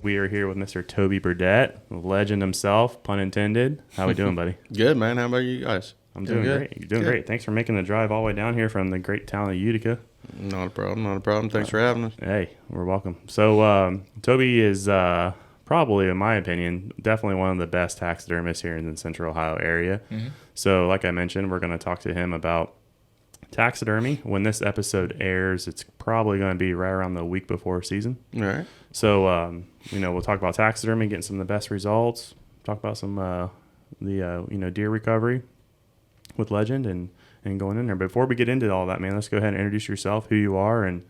We are here with Mr. Toby Burdette, the legend himself, pun intended. How we doing, buddy? Good, man. How about you guys? I'm doing great. You're doing great. Thanks for making the drive all the way down here from the great town of Utica. Not a problem. Not a problem. Thanks for having us. Hey, we're welcome. So Toby is probably, in my opinion, definitely one of the best taxidermists here in the Central Ohio area. Mm-hmm. So like I mentioned, we're going to talk to him about taxidermy. When this episode airs, it's probably going to be right around the week before season. All right. So, we'll talk about taxidermy, getting some of the best results, talk about some deer recovery with Legend and going in there. But before we get into all that, man, let's go ahead and introduce yourself, who you are, and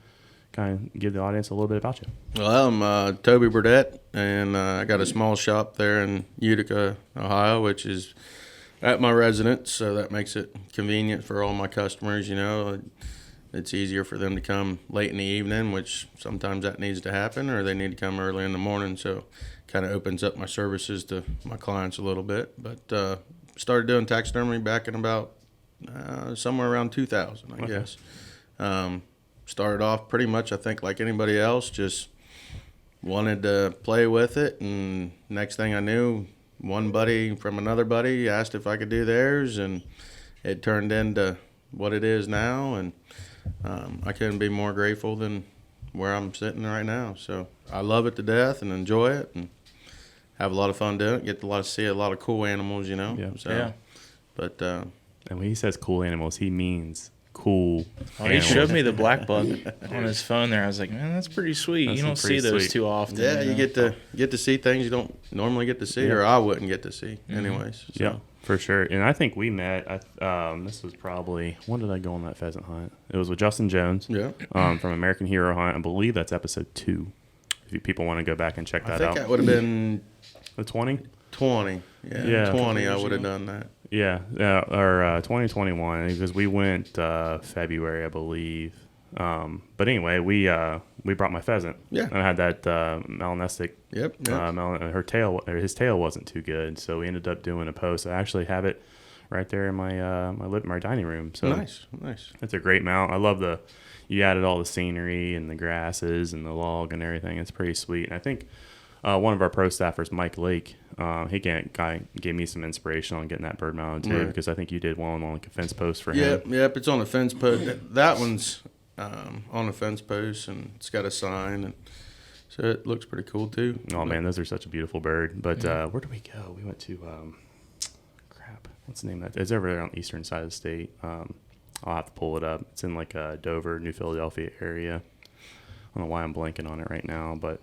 kind of give the audience a little bit about you. Well, I'm Toby Burdette, and I got a small shop there in Utica, Ohio, which is at my residence, so that makes it convenient for all my customers. You know, it's easier for them to come late in the evening, which sometimes that needs to happen, or they need to come early in the morning. So kind of opens up my services to my clients a little bit. But started doing taxidermy back in about somewhere around 2000, I guess. Started off pretty much, I think, like anybody else, just wanted to play with it. And next thing I knew, one buddy from another buddy asked if I could do theirs, and it turned into what it is now. And I couldn't be more grateful than where I'm sitting right now. So I love it to death and enjoy it and have a lot of fun doing it. Get to see a lot of cool animals, you know. Yeah. So, yeah. But and when he says cool animals, he means cool. He showed me the black bug on his phone there. I was like, man, that's pretty sweet. You don't see those too often. Yeah, you get to see things you don't normally get to see, or I wouldn't get to see, anyways. So. Yeah. For sure. And I think we met, this was probably, when did I go on that pheasant hunt? It was with Justin Jones from American Hero Hunt. I believe that's episode 2. If people want to go back and check that out. I think that would have been... The 20? 20. Yeah. 20, I would have done that. Yeah. Or 2021, because we went February, I believe. But anyway, we brought my pheasant. Yeah. And I had that melanistic. Yep. His tail wasn't too good, so we ended up doing a post. I actually have it right there in my dining room. So nice. It's a great mount. I love you added all the scenery and the grasses and the log and everything. It's pretty sweet. And I think one of our pro staffers, Mike Lake, he gave me some inspiration on getting that bird mounted too, because I think you did one on like a fence post for him. Yep. It's on a fence post. That one's on a fence post, and it's got a sign, and so it looks pretty cool too. Oh man, those are such a beautiful bird. But where did we go? We went to what's the name of that? It's over there on the eastern side of the state. I'll have to pull it up. It's in like Dover, New Philadelphia area. I don't know why I'm blanking on it right now, but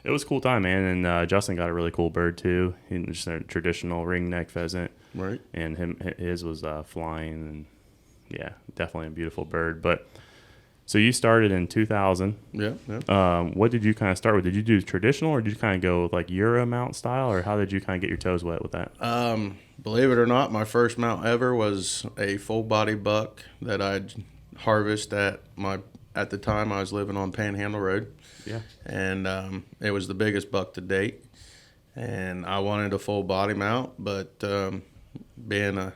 it was a cool time, man. And Justin got a really cool bird too. Just a traditional ring neck pheasant, right? And his was flying, and yeah, definitely a beautiful bird. But so you started in 2000. Yeah. What did you kind of start with? Did you do traditional, or did you kind of go with like Euro mount style, or how did you kind of get your toes wet with that? Believe it or not, my first mount ever was a full body buck that I'd harvest at the time I was living on Panhandle Road. Yeah. And it was the biggest buck to date. And I wanted a full body mount, but being a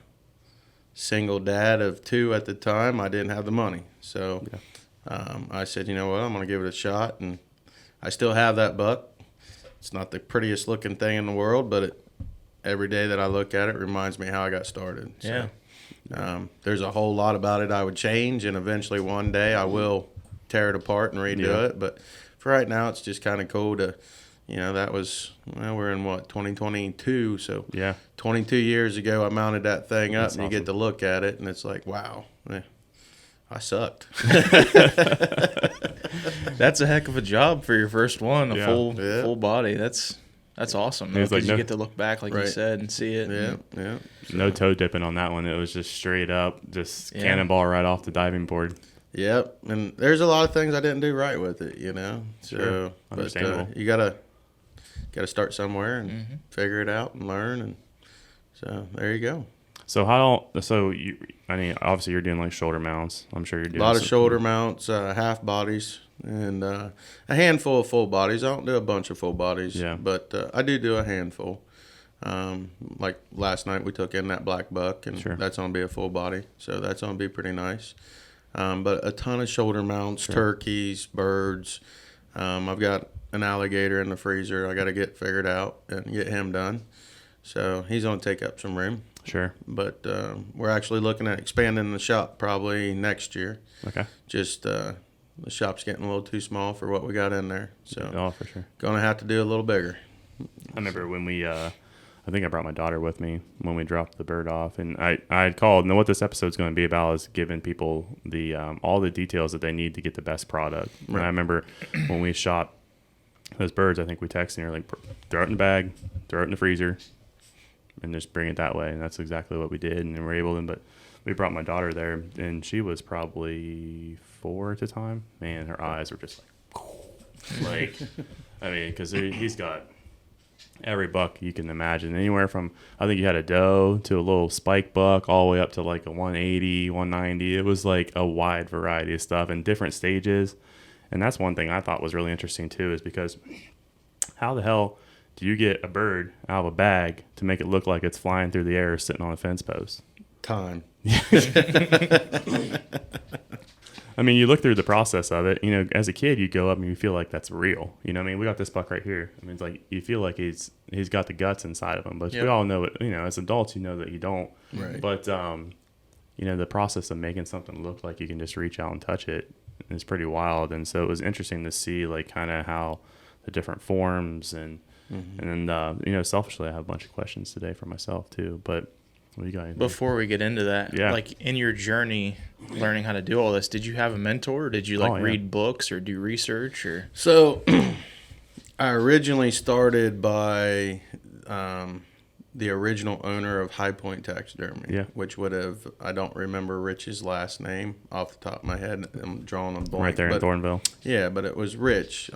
single dad of 2 at the time, I didn't have the money. So I said, you know what, I'm going to give it a shot. And I still have that buck. It's not the prettiest looking thing in the world, but every day that I look at it reminds me how I got started. So, there's a whole lot about it I would change, and eventually one day I will tear it apart and redo it. But for right now, it's just kind of cool to, that was, we're in 2022. So 22 years ago, I mounted that thing up. That's and you get to look at it, and it's like, wow, I sucked. That's a heck of a job for your first one, full body. That's awesome. Because you get to look back, like you said, and see it. Yeah. No toe dipping on that one. It was just straight up, cannonball right off the diving board. Yep. And there's a lot of things I didn't do right with it, So, sure. Understandable. But you gotta start somewhere and figure it out and learn, and so there you go. So obviously you're doing like shoulder mounts. I'm sure you're doing a lot of shoulder mounts, half bodies, and a handful of full bodies. I don't do a bunch of full bodies, but I do a handful. Like last night we took in that black buck, and that's going to be a full body, so that's going to be pretty nice. But a ton of shoulder mounts, turkeys, birds, I've got an alligator in the freezer I got to get figured out and get him done. So he's going to take up some room. Sure. But we're actually looking at expanding the shop probably next year. Okay. Just the shop's getting a little too small for what we got in there. So for sure. Going to have to do a little bigger. I remember when we, I think I brought my daughter with me when we dropped the bird off, and I had called, and what this episode's going to be about is giving people the all the details that they need to get the best product. Right. And I remember when we shot those birds, I think we texted her like, throw it in the bag, throw it in the freezer, and just bring it that way. And that's exactly what we did, and we were able to. But we brought my daughter there, and she was probably 4 at the time. Man, her eyes were just like I mean, because he's got every buck you can imagine, anywhere from, I think you had a doe to a little spike buck all the way up to like a 180, 190. It was like a wide variety of stuff in different stages. And that's one thing I thought was really interesting too, is because how the hell do you get a bird out of a bag to make it look like it's flying through the air sitting on a fence post? Time. I mean, you look through the process of it. You know, as a kid, you go up and you feel like that's real. You know what I mean? We got this buck right here. I mean, it's like you feel like he's got the guts inside of him. But we all know it. You know, as adults, you know that you don't. Right. But, you know, the process of making something look like you can just reach out and touch it is pretty wild. And so it was interesting to see, like, kind of how the different forms and then, you know, selfishly, I have a bunch of questions today for myself, too. But what do you got? Before we get into that, like in your journey learning how to do all this, did you have a mentor, or did you read books or do research? Or So I originally started by the original owner of High Point Taxidermy, which would have, I don't remember Rich's last name off the top of my head. I'm drawing a blank. Right there in Thornville. Yeah, but it was Rich.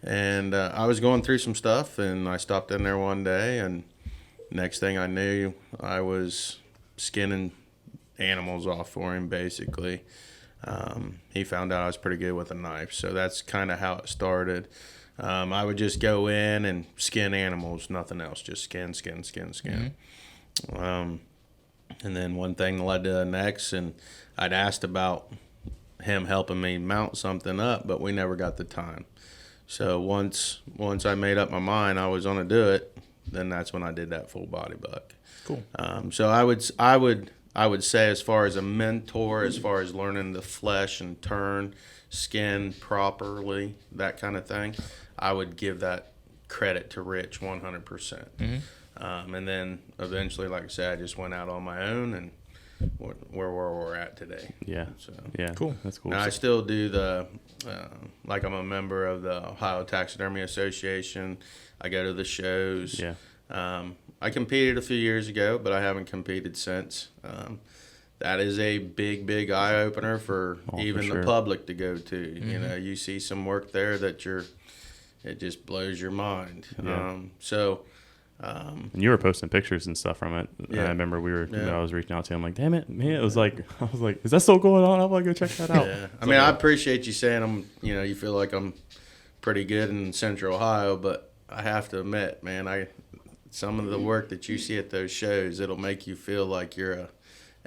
And I was going through some stuff, and I stopped in there one day, and next thing I knew, I was skinning animals off for him, basically. He found out I was pretty good with a knife, so that's kind of how it started. I would just go in and skin animals, nothing else, just skin. And then one thing led to the next, and I'd asked about him helping me mount something up, but we never got the time. So once I made up my mind I was going to do it, then that's when I did that full body buck. Cool. So I would say, as far as a mentor, as far as learning the flesh and turn skin properly, that kind of thing, I would give that credit to Rich 100%. And then eventually, like I said, I just went out on my own, and where we're at today. Yeah. So cool. That's cool. Now I still do the like, I'm a member of the Ohio Taxidermy Association. I go to the shows. Yeah. I competed a few years ago, but I haven't competed since. That is a big eye opener for the public to go to. You know, you see some work there that it just blows your mind. Yeah. And you were posting pictures and stuff from it. Yeah. I remember I was reaching out to him like, damn it, man. It was like, I was like, is that still going on? I want to go check that out. Yeah. I mean, I appreciate you saying you feel like I'm pretty good in Central Ohio, but I have to admit, man, some of the work that you see at those shows, it'll make you feel like you're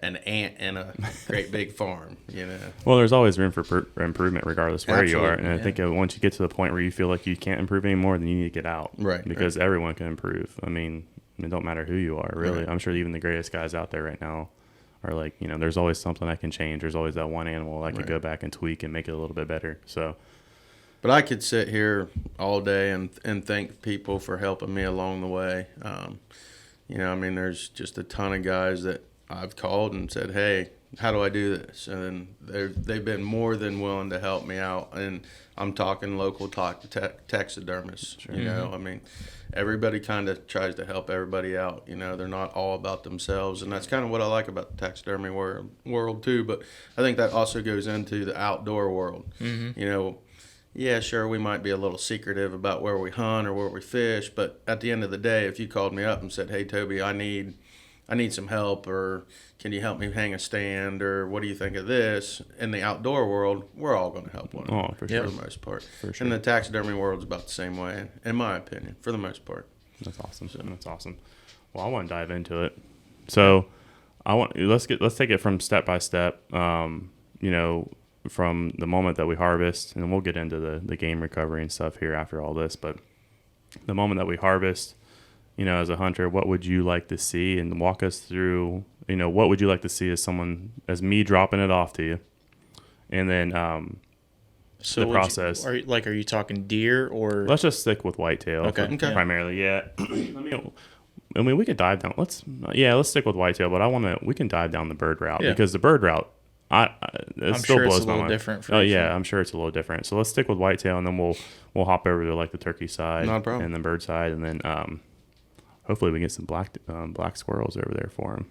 an ant in a great big farm, you know. Well, there's always room for improvement regardless where you are. And I think once you get to the point where you feel like you can't improve anymore, then you need to get out. Right. Because everyone can improve. I mean, it don't matter who you are, really. Right. I'm sure even the greatest guys out there right now are like, you know, there's always something I can change. There's always that one animal I could go back and tweak and make it a little bit better. So, but I could sit here all day and thank people for helping me along the way. You know, I mean, there's just a ton of guys that I've called and said, hey, how do I do this? And they've been more than willing to help me out. And I'm talking local taxidermists, sure. You know, I mean, everybody kind of tries to help everybody out. You know, they're not all about themselves. And that's kind of what I like about the taxidermy world too. But I think that also goes into the outdoor world. You know, yeah, sure, we might be a little secretive about where we hunt or where we fish. But at the end of the day, if you called me up and said, hey, Toby, I need some help, or can you help me hang a stand, or what do you think of this? In the outdoor world, we're all going to help one another, for the most part. For sure. And the taxidermy world is about the same way, in my opinion, for the most part. That's awesome. That's awesome. Well, I want to dive into it. So let's take it from step by step. You know, from the moment that we harvest, and we'll get into the game recovery and stuff here after all this, but the moment that we harvest, as a hunter, what would you like to see? And walk us through, what would you like to see as me dropping it off to you? And then the process. Are you talking deer or? Let's just stick with whitetail. Okay. Primarily, yeah. We could dive down. Let's stick with whitetail, but we can dive down the bird route because the bird route, it still blows my mind. Different. I'm sure it's a little different. So let's stick with whitetail, and then we'll hop over to like the turkey side, no problem, and then bird side, and then hopefully we get some black squirrels over there for them.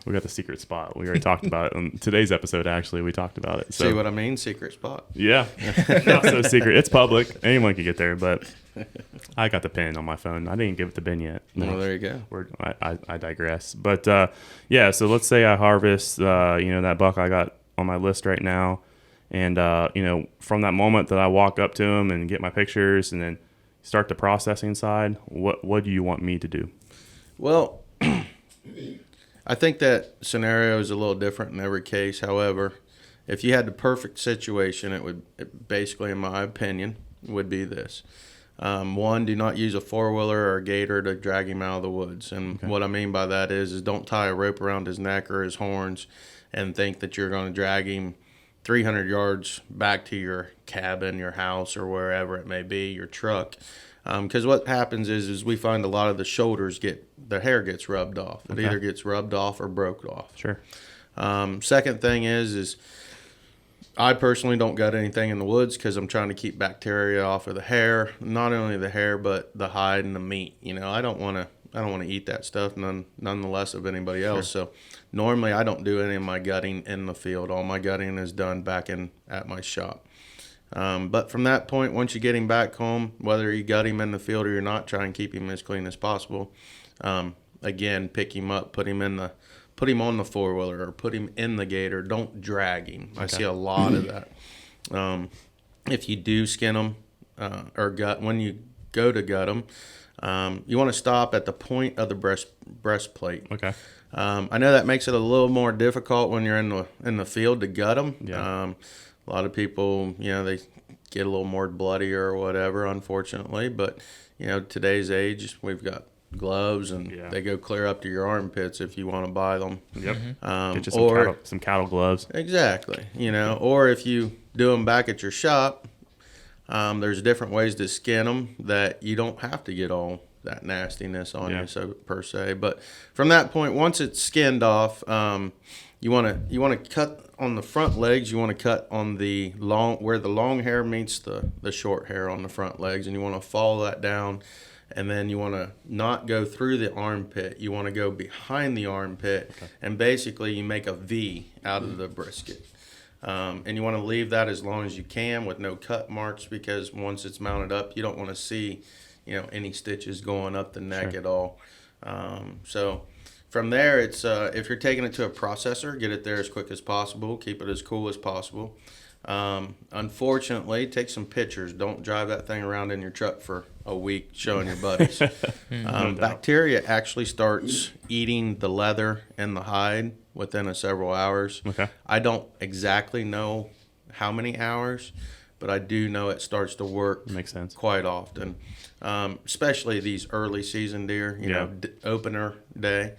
We got the secret spot. We already talked about it on today's episode. Actually, we talked about it. So, see what I mean? Secret spot. Yeah, not so secret. It's public. Anyone can get there, but I got the pin on my phone. I didn't give it to Ben yet. No. Well, there you go. I digress. But so let's say I harvest, that buck I got on my list right now, and from that moment that I walk up to him and get my pictures, and then start the processing side, what do you want me to do? Well, I think that scenario is a little different in every case. However, if you had the perfect situation, it basically, in my opinion, would be this. One, do not use a four-wheeler or a gator to drag him out of the woods. And what I mean by that is don't tie a rope around his neck or his horns and think that you're going to drag him 300 yards back to your cabin, your house, or wherever it may be, your truck. Because what happens is we find a lot of the shoulders the hair gets rubbed off. It either gets rubbed off or broke off. Sure. Second thing is I personally don't gut anything in the woods because I'm trying to keep bacteria off of the hair. Not only the hair, but the hide and the meat. I don't want to eat that stuff, nonetheless of anybody else. Sure. So normally I don't do any of my gutting in the field. All my gutting is done back at my shop. But from that point, once you get him back home, whether you gut him in the field or you're not, try and keep him as clean as possible. Again, pick him up, put him on the four-wheeler or put him in the gator. Don't drag him. I see a lot of that. If you do skin them or gut, when you go to gut them, you want to stop at the point of the breastplate. Okay. I know that makes it a little more difficult when you're in the field to gut them. Yeah. A lot of people, they get a little more bloody or whatever, unfortunately. But, today's age, we've got gloves, and they go clear up to your armpits if you want to buy them. Yep. Get you some cattle gloves. Exactly. Or if you do them back at your shop, there's different ways to skin them that you don't have to get all that nastiness on you, so per se. But from that point, once it's skinned off, you want to cut on the front legs. You want to cut on the where the long hair meets the short hair on the front legs, and you want to follow that down. And then you want to not go through the armpit. You want to go behind the armpit, and basically you make a V out of the brisket. And you want to leave that as long as you can with no cut marks, because once it's mounted up, you don't want to see, any stitches going up the neck at all. So from there, it's if you're taking it to a processor, get it there as quick as possible. Keep it as cool as possible. Unfortunately, take some pictures. Don't drive that thing around in your truck for a week showing your buddies. Bacteria actually starts eating the leather and the hide within several hours. Okay. I don't exactly know how many hours, but I do know it starts to work. Makes sense. Quite often, especially these early season deer, opener day.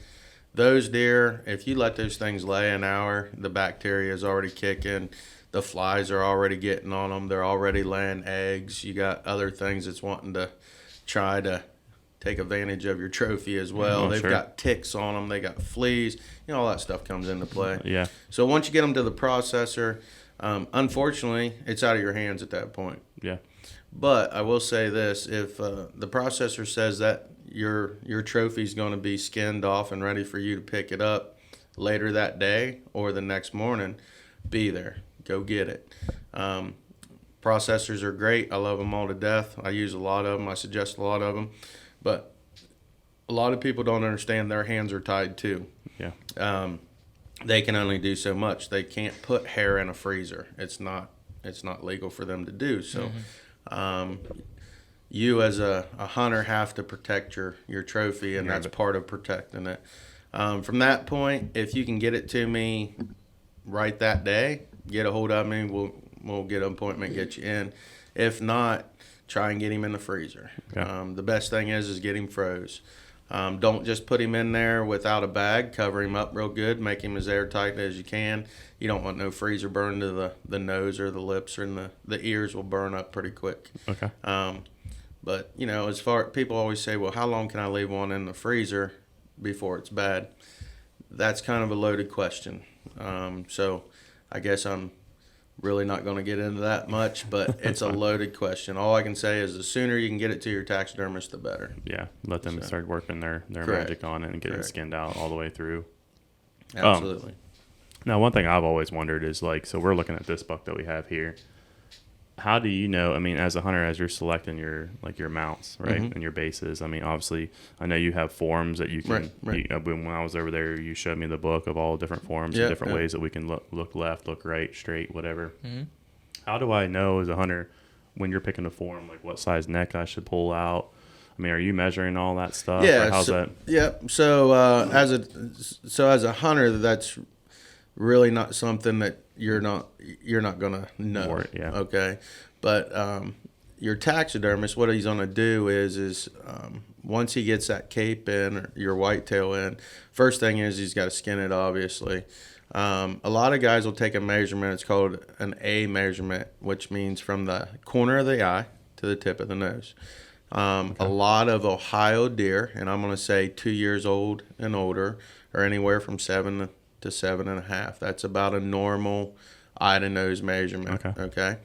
Those deer, if you let those things lay an hour, the bacteria is already kicking. The flies are already getting on them. They're already laying eggs. You got other things that's wanting to try to take advantage of your trophy as well. They've got ticks on them. They got fleas. All that stuff comes into play. Yeah. So once you get them to the processor, unfortunately, it's out of your hands at that point. Yeah. But I will say this: if the processor says that your trophy is going to be skinned off and ready for you to pick it up later that day or the next morning, be there. Go get it. Processors are great. I love them all to death. I use a lot of them. I suggest a lot of them. But a lot of people don't understand their hands are tied too. Yeah. They can only do so much. They can't put hair in a freezer. It's not legal for them to do. So you as a hunter have to protect your trophy, and that's part of protecting it. From that point, if you can get it to me right that day, get a hold of me. We'll get an appointment, get you in. If not, try and get him in the freezer. Okay. The best thing is get him froze. Don't just put him in there without a bag. Cover him up real good. Make him as airtight as you can. You don't want no freezer burn to the nose or the lips, or the ears will burn up pretty quick. Okay. But, as far people always say, well, how long can I leave one in the freezer before it's bad? That's kind of a loaded question. So I guess I'm really not going to get into that much, but it's a loaded question. All I can say is the sooner you can get it to your taxidermist, the better. Yeah, let them start working their magic on it and get it skinned out all the way through. Absolutely. Now, one thing I've always wondered is, so we're looking at this buck that we have here. How do you know, as a hunter, as you're selecting your mounts, right, and your bases, obviously, I know you have forms that you can, right. When I was over there, you showed me the book of all different forms and different ways that we can look left, look right, straight, whatever. Mm-hmm. How do I know as a hunter, when you're picking a form, what size neck I should pull out? Are you measuring all that stuff? Yeah. How's that? Yeah. So, as a hunter, that's really not something that you're not gonna know. Yeah. Okay. But your taxidermist, what he's gonna do is once he gets that cape in or your whitetail in, first thing is he's got to skin it. Obviously, a lot of guys will take a measurement. It's called an A measurement, which means from the corner of the eye to the tip of the nose. A lot of Ohio deer, and I'm going to say 2 years old and older, are anywhere from 7 to 7.5. That's about a normal eye to nose measurement. Okay.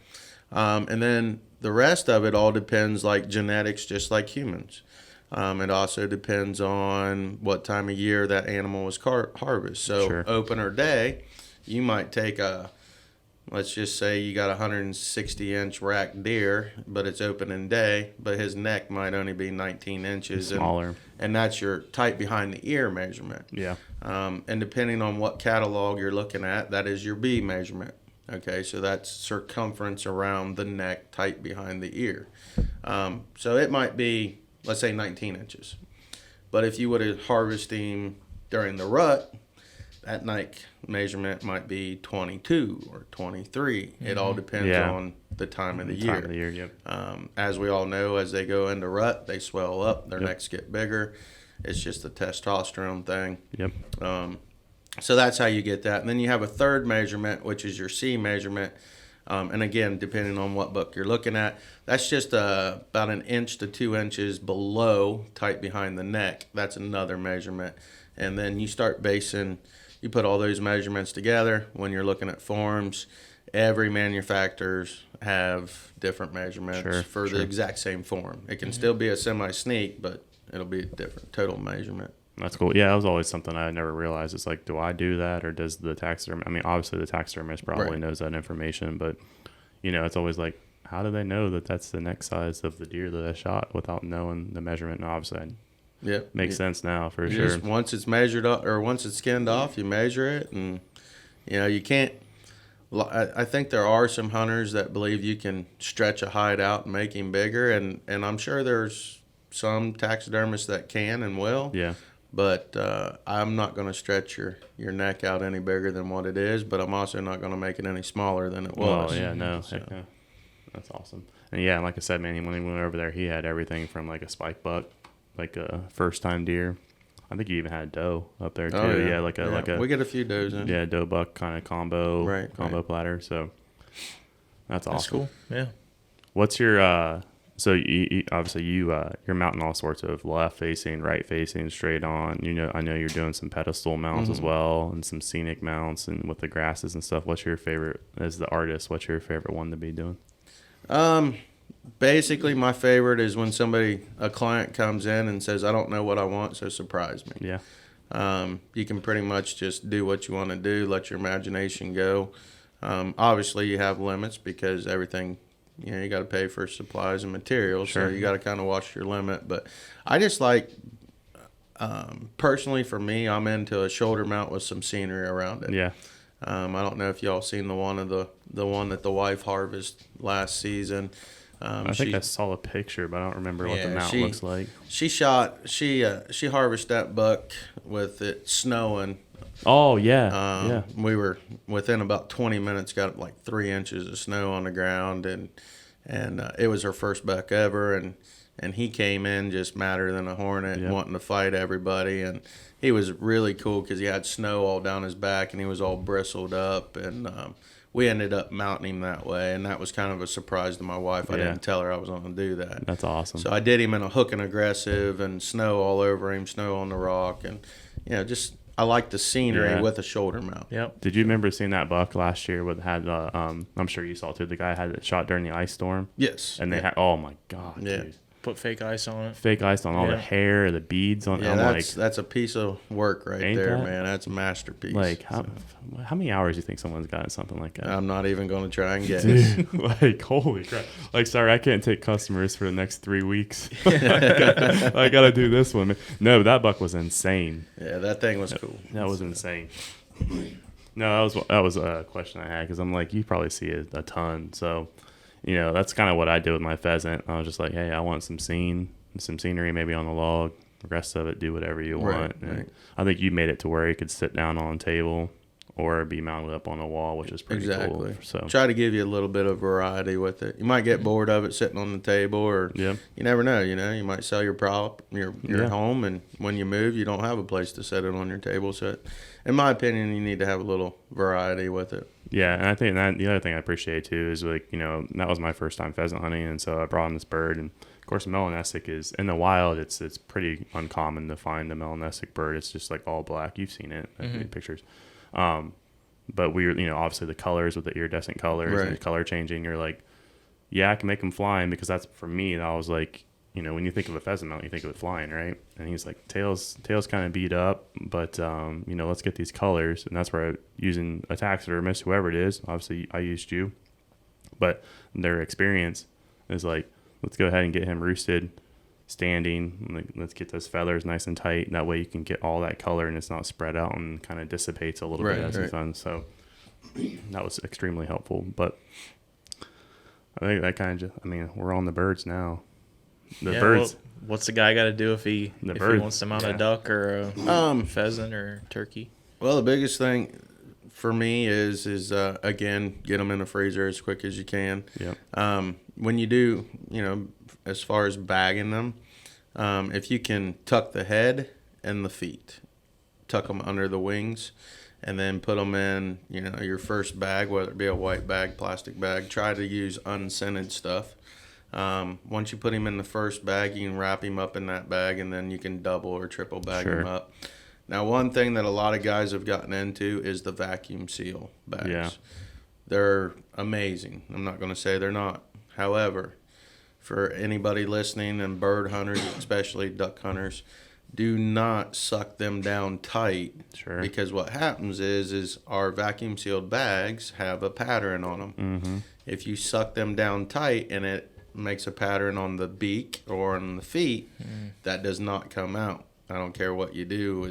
And then the rest of it all depends, like genetics, just like humans. It also depends on what time of year that animal was harvested. So opener day, you might take let's just say you got a 160-inch rack deer, but it's opening day, but his neck might only be 19 inches. Smaller. And that's your tight behind the ear measurement. Yeah. And depending on what catalog you're looking at, that is your B measurement. Okay, so that's circumference around the neck, tight behind the ear. So it might be, let's say, 19 inches. But if you would have harvested him during the rut, that neck measurement might be 22 or 23. Mm-hmm. It all depends on the time of the year. Time of the year, yep. As we all know, as they go into rut, they swell up, their necks get bigger. It's just a testosterone thing. Yep. So that's how you get that. And then you have a third measurement, which is your C measurement. And again, depending on what book you're looking at, that's just about 1 inch to 2 inches below, tight behind the neck. That's another measurement. And then you start basing, you put all those measurements together when you're looking at forms. Every manufacturers have different measurements for the exact same form. It can still be a semi-sneak, but it'll be a different total measurement. That's cool. Yeah, that was always something I never realized. It's like, do I do that, or does the taxidermist? Obviously the taxidermist probably knows that information, but it's always like, how do they know that that's the neck size of the deer that I shot without knowing the measurement? And obviously, makes sense now for sure. Just, once it's measured up, or once it's skinned off, you measure it, and you can't. I think there are some hunters that believe you can stretch a hide out and make him bigger, and I'm sure there's some taxidermists that can and will. Yeah. But I'm not going to stretch your neck out any bigger than what it is, but I'm also not going to make it any smaller than it was. Oh, yeah, no. So. Heck, yeah. That's awesome. And, yeah, like I said, man, when he went over there, he had everything from, like, a spike buck, like a first-time deer. I think he even had doe up there, too. Oh, yeah. Like a we get a few does in. Yeah, doe buck kind of combo platter. So that's awesome. That's cool. Yeah. What's your so you obviously you're mounting all sorts of left facing, right facing, straight on. I know you're doing some pedestal mounts as well, and some scenic mounts, and with the grasses and stuff. What's your favorite, as the artist? What's your favorite one to be doing? Basically, my favorite is when a client comes in and says, "I don't know what I want, so surprise me." Yeah. You can pretty much just do what you want to do, let your imagination go. Obviously, you have limits because everything. You got to pay for supplies and materials, so you got to kind of watch your limit. But I just like, personally for me, I'm into a shoulder mount with some scenery around it. Yeah. I don't know if y'all seen the one that the wife harvested last season. I think I saw a picture, but I don't remember what the mount looks like. She harvested that buck with it snowing Oh, yeah. We were within about 20 minutes, got like 3 inches of snow on the ground, and it was her first buck ever, and he came in just madder than a hornet, wanting to fight everybody, and he was really cool because he had snow all down his back, and he was all bristled up, and we ended up mounting him that way, and that was kind of a surprise to my wife. I didn't tell her I was going to do that. That's awesome. So I did him in a hook and aggressive, and snow all over him, snow on the rock, and just I like the scenery with a shoulder mount. Yep. Did you remember seeing that buck last year with had I'm sure you saw it too. The guy had it shot during the ice storm. Yes. And they had, oh my God, dude. Put fake ice on it. Fake ice on all the hair, the beads on. Yeah, that's a piece of work right there, that? man. That's a masterpiece. Like how many hours do you think someone's got in something like that? I'm not even going to try and guess. Dude, like holy crap! Like sorry, I can't take customers for the next 3 weeks. I gotta do this one. Man. No, that buck was insane. Yeah, that thing was cool. That was insane. No, that was a question I had because I'm like, you probably see it a ton, so. That's kind of what I did with my pheasant. I was just like, hey, I want some scenery maybe on the log. The rest of it, do whatever you want. Right. I think you made it to where you could sit down on a table or be mounted up on a wall, which is pretty cool. So try to give you a little bit of variety with it. You might get bored of it sitting on the table, or you never know. You might sell your prop, your home, and when you move, you don't have a place to set it on your table. So, in my opinion, you need to have a little variety with it. Yeah, and I think that the other thing I appreciate too is like that was my first time pheasant hunting, and so I brought him this bird, and of course melanistic is in the wild. It's pretty uncommon to find a melanistic bird. It's just like all black. You've seen it, pictures. But we were obviously the colors with the iridescent colors and the color changing. You're like, yeah, I can make them flying because that's for me. And I was like, when you think of a pheasant mount, you think of it flying, right? And he's like, tail's kind of beat up, but let's get these colors. And that's where using a taxidermist, whoever it is, obviously I used you, but their experience is like, let's go ahead and get him roosted, standing. Like, let's get those feathers nice and tight. And that way you can get all that color and it's not spread out and kind of dissipates a little bit as it's done. So that was extremely helpful. But I think that kind of we're on the birds now. The birds. Well, what's the guy got to do if he wants to mount a duck or a pheasant or turkey? Well, the biggest thing for me is again, get them in the freezer as quick as you can. Yeah. When you do, as far as bagging them, if you can tuck the head and the feet, tuck them under the wings, and then put them in, your first bag, whether it be a white bag, plastic bag. Try to use unscented stuff. Once you put him in the first bag, you can wrap him up in that bag, and then you can double or triple bag him up. Now, one thing that a lot of guys have gotten into is the vacuum seal bags. Yeah. They're amazing. I'm not going to say they're not. However, for anybody listening and bird hunters, especially duck hunters, do not suck them down tight. Sure. Because what happens is our vacuum sealed bags have a pattern on them. Mm-hmm. If you suck them down tight and it makes a pattern on the beak or on the feet, that does not come out. I don't care what you do.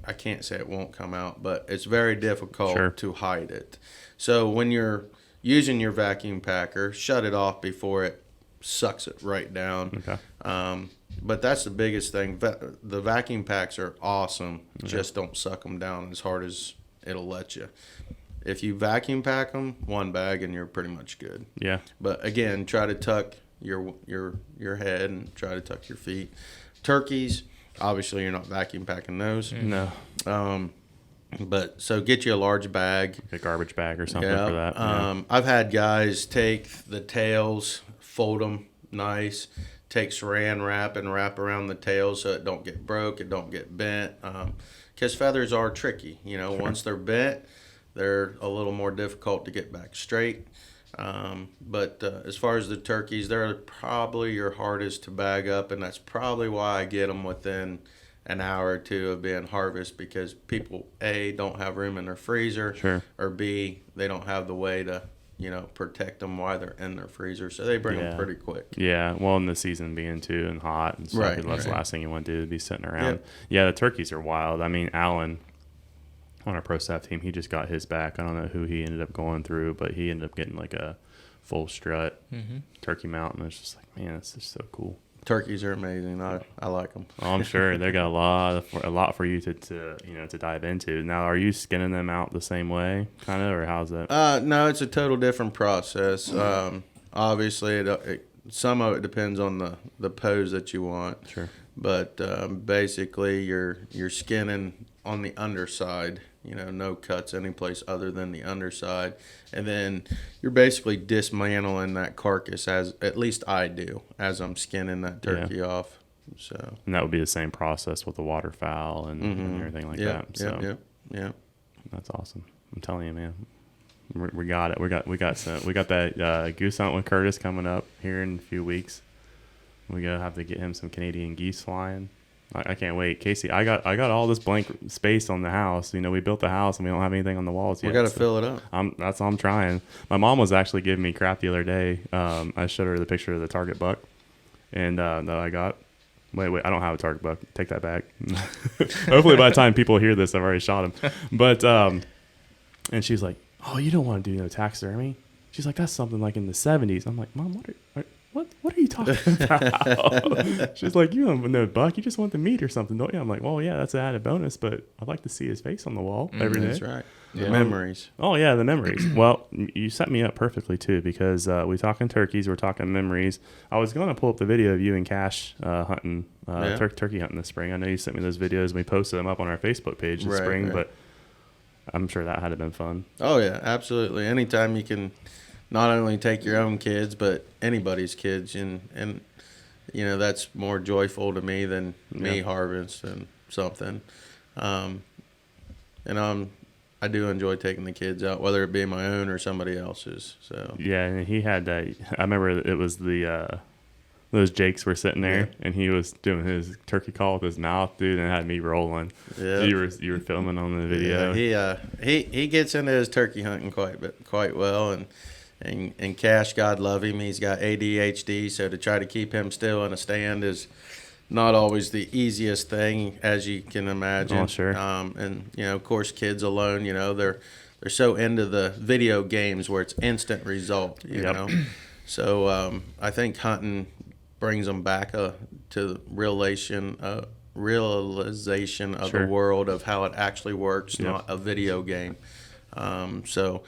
I can't say it won't come out, but it's very difficult to hide it. So when you're using your vacuum packer, shut it off before it sucks it right down. Okay. But that's the biggest thing. The vacuum packs are awesome. Just don't suck them down as hard as it'll let you. If you vacuum pack them, one bag and you're pretty much good. Yeah. But again, try to tuck your head and try to tuck your feet. Turkeys, obviously you're not vacuum packing those. No. But so get you a large bag, a garbage bag or something for that. I've had guys take the tails, fold them nice, take saran wrap and wrap around the tails so it don't get broke, it don't get bent. Because feathers are tricky. Once they're bent, they're a little more difficult to get back straight. But as far as the turkeys, they're probably your hardest to bag up, and that's probably why I get them within an hour or two of being harvested, because people, A, don't have room in their freezer, or B, they don't have the way to, protect them while they're in their freezer, so they bring them pretty quick. Yeah, well, in the season being too and hot and stuff, that's the last thing you want to do, is be sitting around. Yeah, the turkeys are wild. I mean, Alan on our pro staff team, he just got his back. I don't know who he ended up going through, but he ended up getting like a full strut turkey mount, and it's just like, man, it's just so cool. Turkeys are amazing. I like them. Oh, I'm sure they got a lot for you to dive into. Now, are you skinning them out the same way, kind of, or how's that? No, it's a total different process. Obviously, some of it depends on the pose that you want. Sure. But basically, you're skinning on the underside. No cuts any place other than the underside, and then you're basically dismantling that carcass, as at least I do, as I'm skinning that turkey off. So. And that would be the same process with the waterfowl and everything like that. So. Yep. That's awesome. I'm telling you, man. We got it. We got that goose hunt with Curtis coming up here in a few weeks. We gotta have to get him some Canadian geese flying. I can't wait, Casey. I got all this blank space on the house. We built the house and we don't have anything on the walls yet. We got to fill it up. That's all I'm trying. My mom was actually giving me crap the other day. I showed her the picture of the target buck, and that I got. Wait, I don't have a target buck. Take that back. Hopefully by the time people hear this, I've already shot him. But and she's like, "Oh, you don't want to do no taxidermy?" She's like, "That's something like in the 70s." I'm like, "Mom, what are you talking about?" She's like, "You don't know buck. You just want the meat or something, don't you?" I'm like, "Well, yeah, that's an added bonus, but I'd like to see his face on the wall every day." That's right. The memories. Oh, yeah, the memories. Well, you set me up perfectly, too, because we're talking turkeys, we're talking memories. I was going to pull up the video of you and Cash hunting, turkey hunting this spring. I know you sent me those videos, and we posted them up on our Facebook page this spring, but I'm sure that had to been fun. Oh, yeah, absolutely. Anytime you can not only take your own kids, but anybody's kids, and that's more joyful to me than me harvesting something. And I do enjoy taking the kids out, whether it be my own or somebody else's. So yeah, and he had that. I remember it was those Jakes were sitting there, and he was doing his turkey call with his mouth, dude, and it had me rolling. Yeah, you were filming on the video. Yeah, he gets into his turkey hunting quite well, and Cash, God love him, he's got ADHD, so to try to keep him still in a stand is not always the easiest thing, as you can imagine. Oh, sure. And of course, kids alone, they're so into the video games where it's instant result. You know, so I think hunting brings them back to the realization of the world of how it actually works, not a video game. So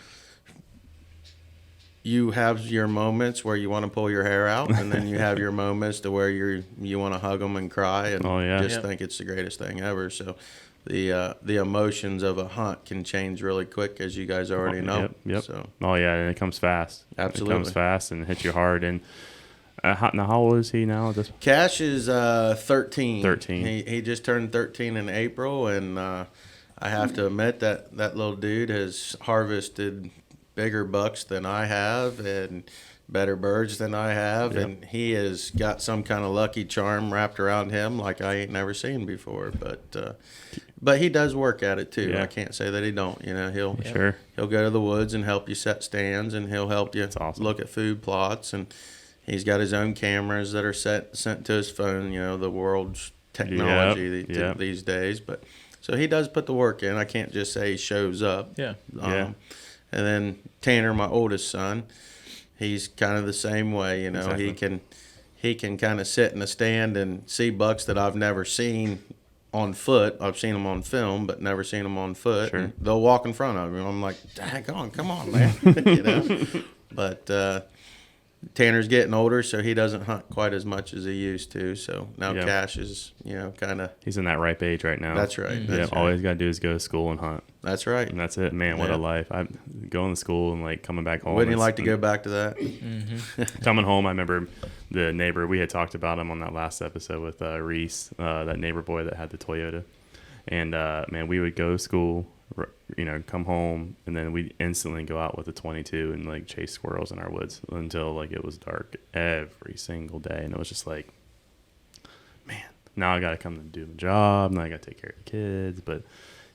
you have your moments where you want to pull your hair out, and then you have your moments to where you want to hug them and cry and think it's the greatest thing ever. So the emotions of a hunt can change really quick, as you guys already know. Yep. So. Oh, yeah, and it comes fast. Absolutely. It comes fast and hits you hard. And now, how old is he now? Cash is 13. 13. He just turned 13 in April, and I have to admit that little dude has harvested bigger bucks than I have and better birds than I have, and he has got some kind of lucky charm wrapped around him like I ain't never seen before. But he does work at it too. Yeah. I can't say that he don't. He'll go to the woods and help you set stands, and he'll help you look at food plots, and he's got his own cameras that are sent to his phone. The world's technology these days, but so he does put the work in. I can't just say he shows up. And then Tanner, my oldest son, he's kind of the same way. Exactly. He can kind of sit in a stand and see bucks that I've never seen on foot. I've seen them on film, but never seen them on foot. Sure. And they'll walk in front of me. I'm like, come on, man. But Tanner's getting older, so he doesn't hunt quite as much as he used to. So now Cash is, kind of. He's in that ripe age right now. That's right. That's all he's got to do is go to school and hunt. That's right. And that's it. Man, what a life. I'm going to school and coming back home. Wouldn't you like to go back to that? Coming home, I remember the neighbor, we had talked about him on that last episode with Reese, that neighbor boy that had the Toyota. And, man, we would go to school, come home, and then we'd instantly go out with a 22 and chase squirrels in our woods until it was dark every single day. And it was just like, man, now I got to come and do my job. Now I got to take care of the kids. But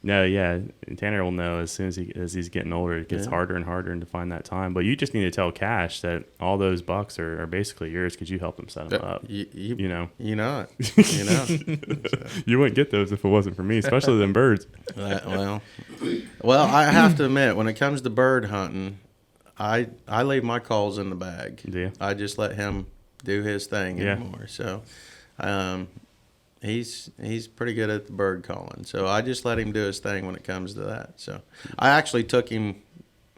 no, yeah, Tanner will know as soon as he's getting older, it gets harder and harder to find that time. But you just need to tell Cash that all those bucks are basically yours because you helped him set them up. You know it. You wouldn't get those if it wasn't for me, especially them birds. Well, I have to admit, when it comes to bird hunting, I leave my calls in the bag. Do you? I just let him do his thing anymore. So, he's pretty good at the bird calling. So I just let him do his thing when it comes to that. So I actually took him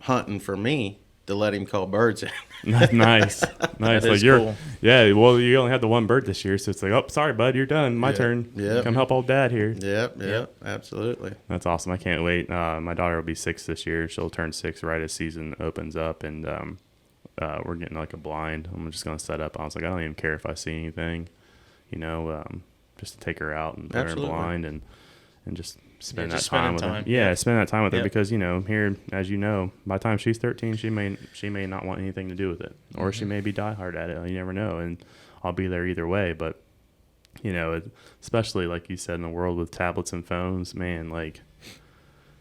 hunting for me to let him call birds in. Nice. That like is cool. Yeah, well, you only had the one bird this year, so it's like, oh, sorry, bud, you're done. My turn. Yeah. Come help old dad here. Yep, absolutely. That's awesome. I can't wait. My daughter will be 6 this year. She'll turn 6 right as season opens up, and we're getting like a blind. I'm just going to set up. I was like, I don't even care if I see anything, just to take her out and put her in blind and just spend that time with her. Yeah, spend that time with her because, here, as you know, by the time she's 13, she may not want anything to do with it, or she may be diehard at it. You never know, and I'll be there either way. But, especially like you said, in the world with tablets and phones, man, like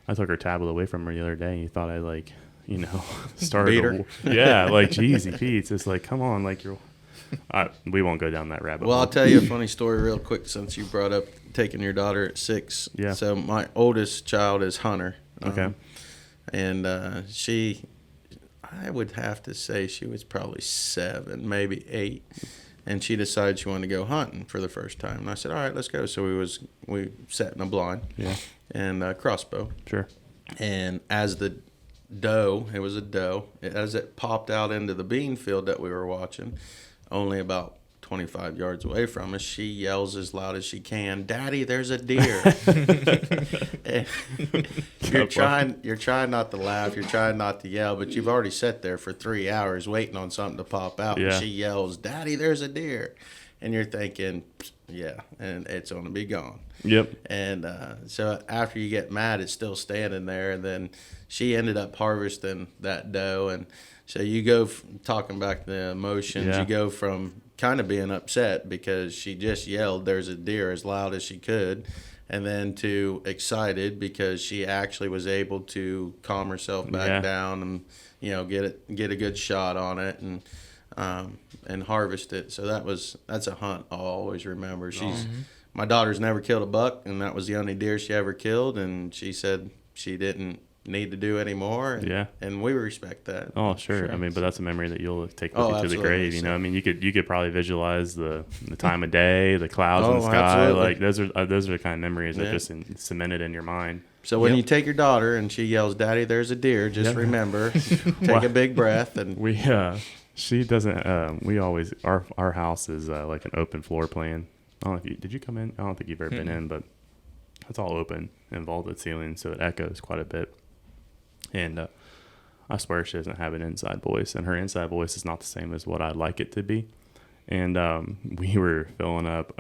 I took her tablet away from her the other day, and you thought I started her. Yeah, like, geez, Pete, it's like, come on, like we won't go down that rabbit hole. Well, I'll tell you a funny story real quick since you brought up taking your daughter at 6. Yeah. So my oldest child is Hunter. Okay. And I would have to say she was probably 7, maybe 8. And she decided she wanted to go hunting for the first time. And I said, all right, let's go. So we sat in a blind. Yeah. And crossbow. Sure. And as the doe, it was a doe, as it popped out into the bean field that we were watching, only about 25 yards away from us, she yells as loud as she can, "Daddy, there's a deer." You're trying not to laugh, you're trying not to yell, but you've already sat there for 3 hours waiting on something to pop out. Yeah. And she yells, "Daddy, there's a deer." And you're thinking, yeah, and it's going to be gone. Yep. And so after you get mad, it's still standing there. And then she ended up harvesting that doe. And so you go, talking back to the emotions, you go from kind of being upset because she just yelled, "There's a deer," as loud as she could, and then to excited because she actually was able to calm herself back down and, get a good shot on it and harvest it. So that's a hunt I'll always remember. My daughter's never killed a buck, and that was the only deer she ever killed, and she said she didn't need to do anymore. And we respect that. Oh, sure. I mean, but that's a memory that you'll take with you to the grave. I mean, you could probably visualize the time of day, the clouds in the sky. Absolutely. Like those are the kind of memories that just cemented in your mind. So when you take your daughter and she yells, "Daddy, there's a deer," just remember, take a big breath. And she doesn't. We always our house is like an open floor plan. I don't know if did you come in? I don't think you've ever been in, but it's all open and vaulted ceiling, so it echoes quite a bit. And I swear she doesn't have an inside voice, and her inside voice is not the same as what I'd like it to be. And we were filling up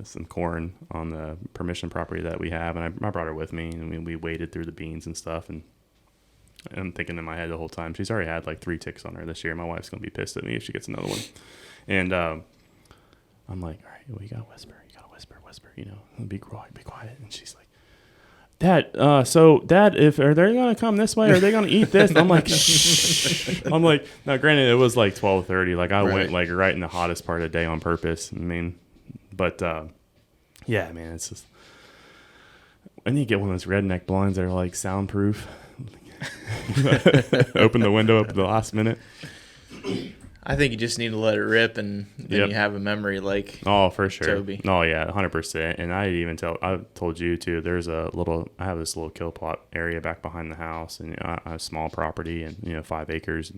some corn on the permission property that we have, and I brought her with me, and we waded through the beans and stuff. And I'm thinking in my head the whole time, she's already had like 3 ticks on her this year. My wife's going to be pissed at me if she gets another one. And I'm like, all right, well, you got to whisper, be quiet. And she's like, Dad, Dad, are they going to come this way? Are they going to eat this? And I'm like, shh. I'm like, now granted, it was like 12:30. Like I went like right in the hottest part of the day on purpose. I mean, but yeah, man, it's just, I need to get one of those redneck blinds that are like soundproof. Open the window up at the last minute. I think you just need to let it rip, and then you have a memory like for sure. Toby. Oh yeah, 100%. And I told you too. I have this little kill plot area back behind the house, and I have a small property and 5 acres,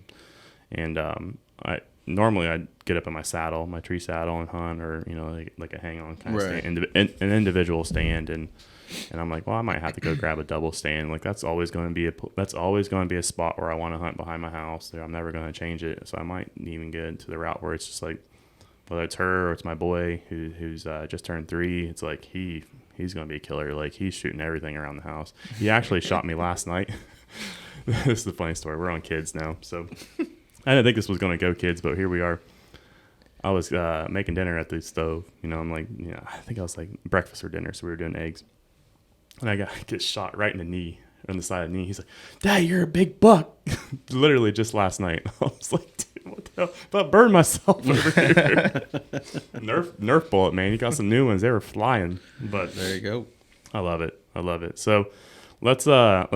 and I normally I'd get up in my saddle, my tree saddle, and hunt, or like a hang on kind of stand, an individual stand, and I'm like, well, I might have to go grab a double stand. Like that's always going to be a spot where I want to hunt behind my house. I'm never going to change it. So I might even get into the route where it's just like, whether it's her or it's my boy who's just turned 3. It's like he's going to be a killer. Like he's shooting everything around the house. He actually shot me last night. This is a funny story. We're on kids now, so I didn't think this was going to go kids, but here we are. I was making dinner at the stove. I'm like, I think I was like breakfast or dinner, so we were doing eggs. And I get shot right in the knee, on the side of the knee. He's like, "Dad, you're a big buck." Literally just last night. I was like, dude, what the hell? If I burned myself over here. Nerf bullet, man. You got some new ones. They were flying. But there you go. I love it. So let's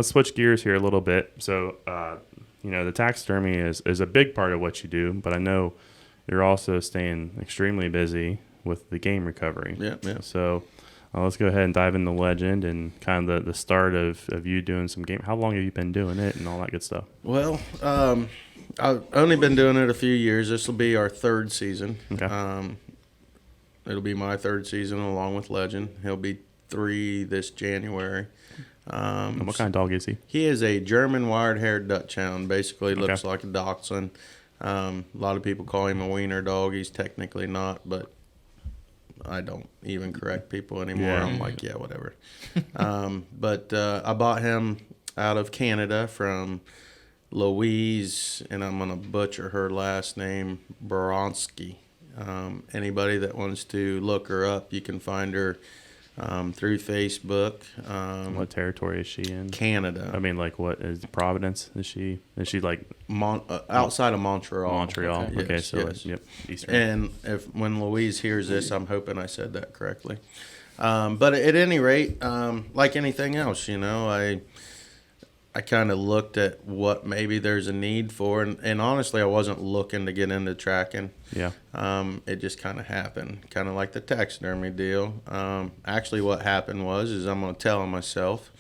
switch gears here a little bit. So the taxidermy is a big part of what you do, but I know you're also staying extremely busy with the game recovery. Yeah. So let's go ahead and dive into Legend and kind of the start of you doing some game. How long have you been doing it and all that good stuff? Well, I've only been doing it a few years. This will be our third season. Okay. It'll be my third season along with Legend. He'll be 3 this January. And what kind of dog is he? He is a German wired-haired Dachshund. Basically looks like a Dachshund. A lot of people call him a wiener dog. He's technically not, but I don't even correct people anymore. Yeah. I'm like, yeah, whatever. But I bought him out of Canada from Louise, and I'm going to butcher her last name, Boronsky. Anybody that wants to look her up, you can find her through Facebook. What territory is she in? Canada. I mean, like, what is Providence? Is she like outside of Montreal? Montreal. Okay, Yes, so yes. yep, Eastern. And when Louise hears this, I'm hoping I said that correctly. But at any rate, like anything else, I kind of looked at what maybe there's a need for, and honestly, I wasn't looking to get into tracking. Yeah. It just kind of happened, kind of like the taxidermy deal. Actually, what happened is I'm going to tell on myself.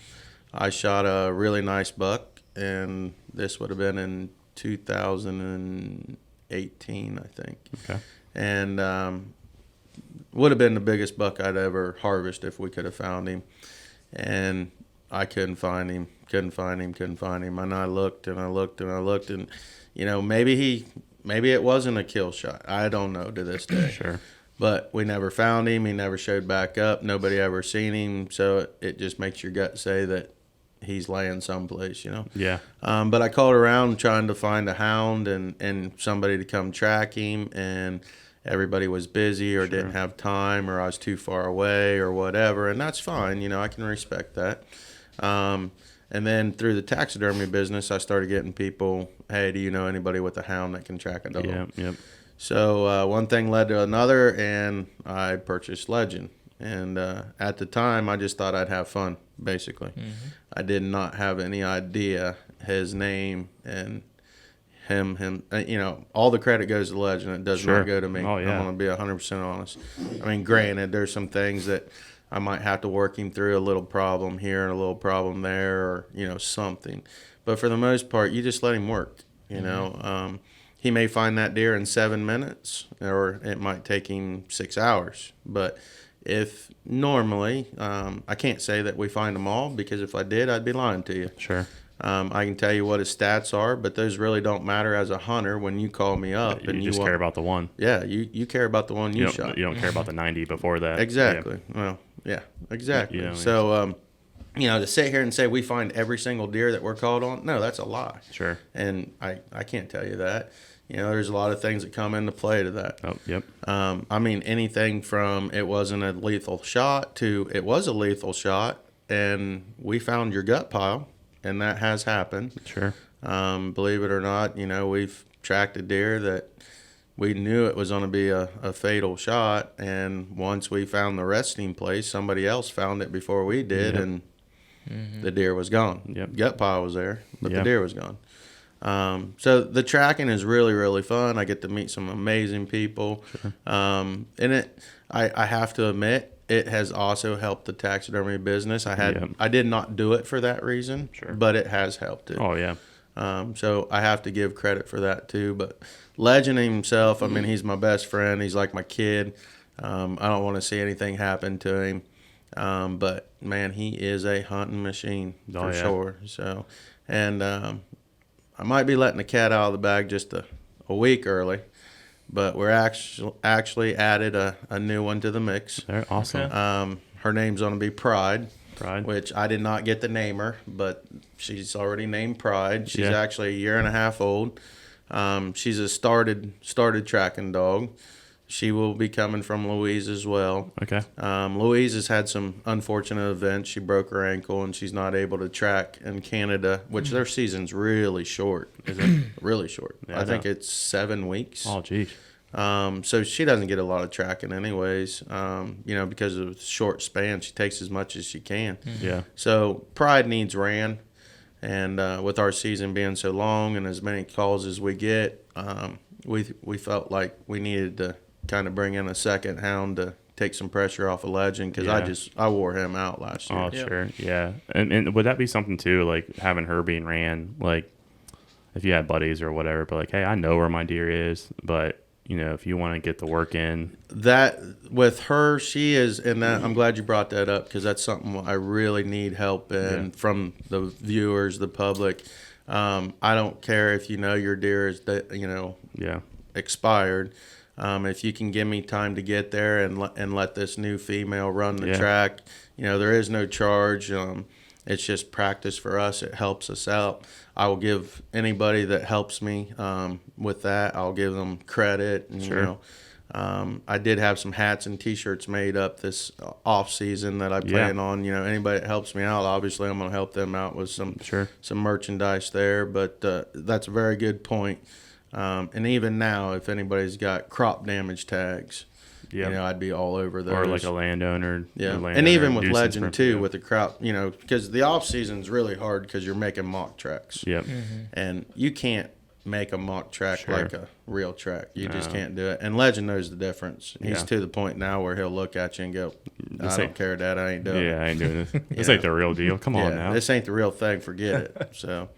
I shot a really nice buck, and this would have been in 2018, I think. Okay. And would have been the biggest buck I'd ever harvest if we could have found him. And I couldn't find him. And I looked and I looked and I looked, and maybe it wasn't a kill shot. I don't know to this day. Sure. But we never found him. He never showed back up. Nobody ever seen him. So it just makes your gut say that he's laying someplace, Yeah. But I called around trying to find a hound and somebody to come track him, and everybody was busy or didn't have time, or I was too far away or whatever, and that's fine. I can respect that. And then through the taxidermy business, I started getting people, hey, do you know anybody with a hound that can track a dog? Yeah. Yep. So one thing led to another, and I purchased Legend. And at the time, I just thought I'd have fun, basically. Mm-hmm. I did not have any idea his name and him. All the credit goes to Legend. It does not go to me. Oh, yeah. I'm going to be 100% honest. I mean, granted, there's some things that I might have to work him through, a little problem here and a little problem there, or something. But for the most part, you just let him work. He may find that deer in 7 minutes, or it might take him 6 hours. But if normally, I can't say that we find them all, because if I did, I'd be lying to you. Sure. I can tell you what his stats are, but those really don't matter as a hunter when you call me up. You just care about the one. Yeah, you care about the one you shot. You don't care about the 90 before that. Exactly. Yeah. Well, yeah, exactly. Yeah, so, to sit here and say we find every single deer that we're called on, no, that's a lie. Sure. And I can't tell you that. There's a lot of things that come into play to that. Oh, yep. I mean, anything from it wasn't a lethal shot to it was a lethal shot, and we found your gut pile, and that has happened. Sure. Believe it or not, we've tracked a deer that we knew it was going to be a fatal shot, and once we found the resting place, somebody else found it before we did, and the deer was gone. Yep. Gut pile was there, but the deer was gone. So the tracking is really, really fun. I get to meet some amazing people. Sure. And I have to admit, it has also helped the taxidermy business. I did not do it for that reason, but it has helped it. Oh, yeah. So I have to give credit for that too. But Legend himself, I mean, he's my best friend. He's like my kid. I don't want to see anything happen to him. But man, he is a hunting machine for sure. So, and I might be letting the cat out of the bag just a week early, but we're actually added a new one to the mix. Awesome. Her name's going to be Pride. Pride. Which I did not get to name her, but she's already named Pride. She's actually a 1.5 years old. She's a started tracking dog. She will be coming from Louise as well. Okay. Louise has had some unfortunate events. She broke her ankle, and she's not able to track in Canada, which their season's really short. Is it? Really short. Yeah, I think it's 7 weeks. Oh, geez. So she doesn't get a lot of tracking anyways, because of the short span. She takes as much as she can. Yeah. So Pride needs ran, and with our season being so long and as many calls as we get, we felt like we needed to kind of bring in a second hound to take some pressure off of Legend, because I wore him out last year. Oh, sure, yeah. And would that be something too, like having her being ran, like if you had buddies or whatever, but like, hey, I know where my deer is, but if you want to get the work in. That with her, she is, and that, I'm glad you brought that up, because that's something I really need help in from the viewers, the public. I don't care if your deer is expired. If you can give me time to get there and let this new female run the track, there is no charge. It's just practice for us. It helps us out. I will give anybody that helps me with that, I'll give them credit. And, sure. I did have some hats and T-shirts made up this off season that I plan on. Anybody that helps me out, obviously I'm going to help them out with some merchandise there. But that's a very good point. And even now, if anybody's got crop damage tags, I'd be all over those. Or like a landowner. Yeah, and even with Legend too, with the crop, because the off season's really hard because you're making mock tracks. Yep. Mm-hmm. And you can't make a mock track like a real track. You just can't do it. And Legend knows the difference. He's to the point now where he'll look at you and go, I don't care, Dad, I ain't doing it. Yeah, I ain't doing this. This ain't the real deal. Come on now. This ain't the real thing. Forget it. So,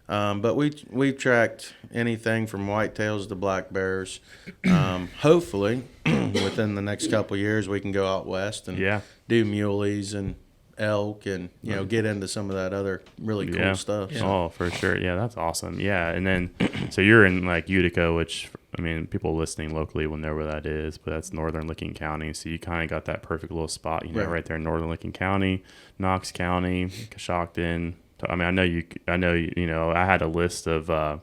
but we've tracked anything from whitetails to black bears. Hopefully, within the next couple of years, we can go out west and do muleys and elk and get into some of that other really cool stuff. So. Oh, for sure. Yeah, that's awesome. Yeah, and then so you're in like Utica, which I mean, people listening locally will know where that is, but that's northern Licking County. So you kind of got that perfect little spot, right there in northern Licking County, Knox County, Coshocton. I mean, I know, I had a list of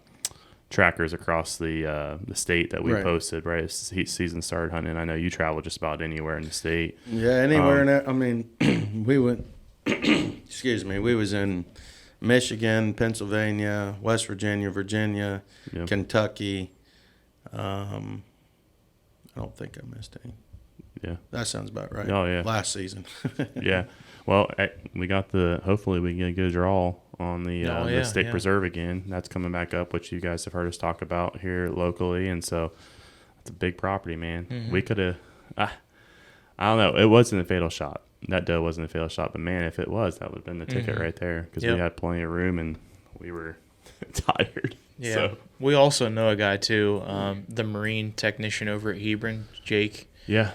trackers across the state that we posted, right? As season started hunting. I know you travel just about anywhere in the state. Yeah, anywhere in that. I mean, we went, excuse me, we was in Michigan, Pennsylvania, West Virginia, Kentucky. I don't think I missed any. Yeah. That sounds about right. Oh, yeah. Last season. Yeah. Well, hopefully we get a good draw on the state preserve again. That's coming back up, which you guys have heard us talk about here locally. And so it's a big property, man. Mm-hmm. We could have, I don't know. It wasn't a fatal shot. That doe wasn't a fatal shot, but man, if it was, that would have been the ticket right there, because we had plenty of room and we were tired. Yeah. So. We also know a guy too, the marine technician over at Hebron, Jake. Yeah.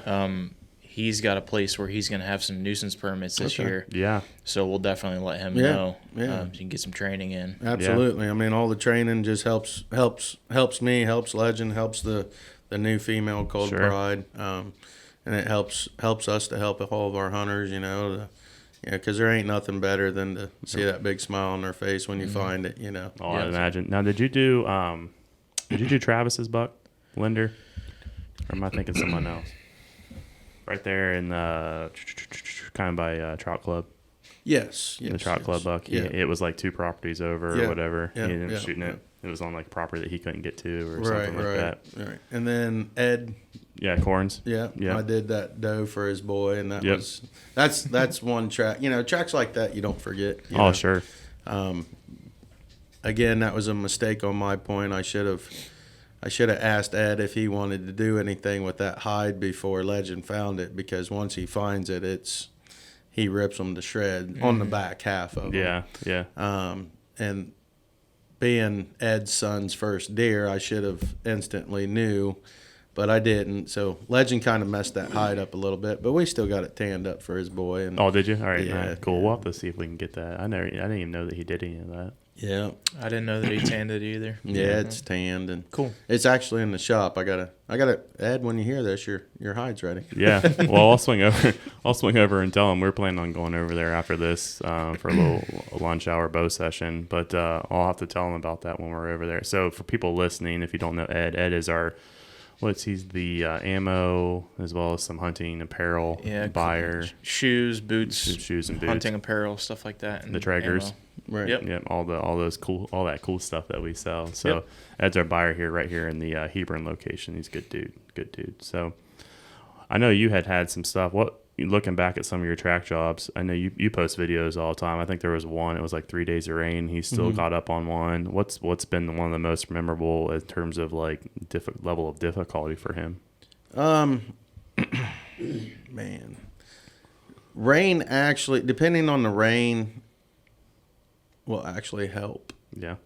He's got a place where he's going to have some nuisance permits this year. Yeah. So we'll definitely let him know. Yeah. So you can get some training in. Absolutely. Yeah. I mean, all the training just helps me, helps Legend, helps the new female called Pride. And it helps us to help all of our hunters, because there ain't nothing better than to see that big smile on their face when you find it, Oh, I imagine. Now, did you do Travis's buck, Linder? Or am I thinking someone else? Right there in kind of by Trout Club. Yes. The Trout Club buck. Yeah. It was like 2 properties over or whatever. Yeah. He ended up shooting it. It was on like property that he couldn't get to or something like that. Right. And then Ed. Yeah, Corns. Yeah. I did that doe for his boy, and that's one track. Tracks like that you don't forget. Oh, sure. Again, that was a mistake on my point. I should have asked Ed if he wanted to do anything with that hide before Legend found it, because once he finds it, he rips them to shred on the back half of them. Yeah. And being Ed's son's first deer, I should have instantly knew, but I didn't. So Legend kind of messed that hide up a little bit, but we still got it tanned up for his boy. And, oh, did you? All right, yeah, cool. We'll have to see if we can get that. I didn't even know that he did any of that. Yeah, I didn't know that he tanned it either. Yeah, it's tanned and cool. It's actually in the shop. I gotta Ed, when you hear this, your hide's ready. Yeah, well, I'll swing over and tell him we're planning on going over there after this for a little lunch hour bow session. But I'll have to tell him about that when we're over there. So for people listening, if you don't know Ed is our he's the ammo as well as some hunting apparel buyer, shoes, boots, shoes and boots, hunting apparel, stuff like that, and the Traegers. Ammo. Right. Yep. All that cool stuff that we sell. So Ed's our buyer right here in the Hebron location. He's a good dude. So I know you had some stuff. What looking back at some of your track jobs, I know you post videos all the time. I think there was one, it was like 3 days of rain. He still got up on one. What's been one of the most memorable in terms of like level of difficulty for him? Man, rain actually, depending on the rain, will actually help. Yeah.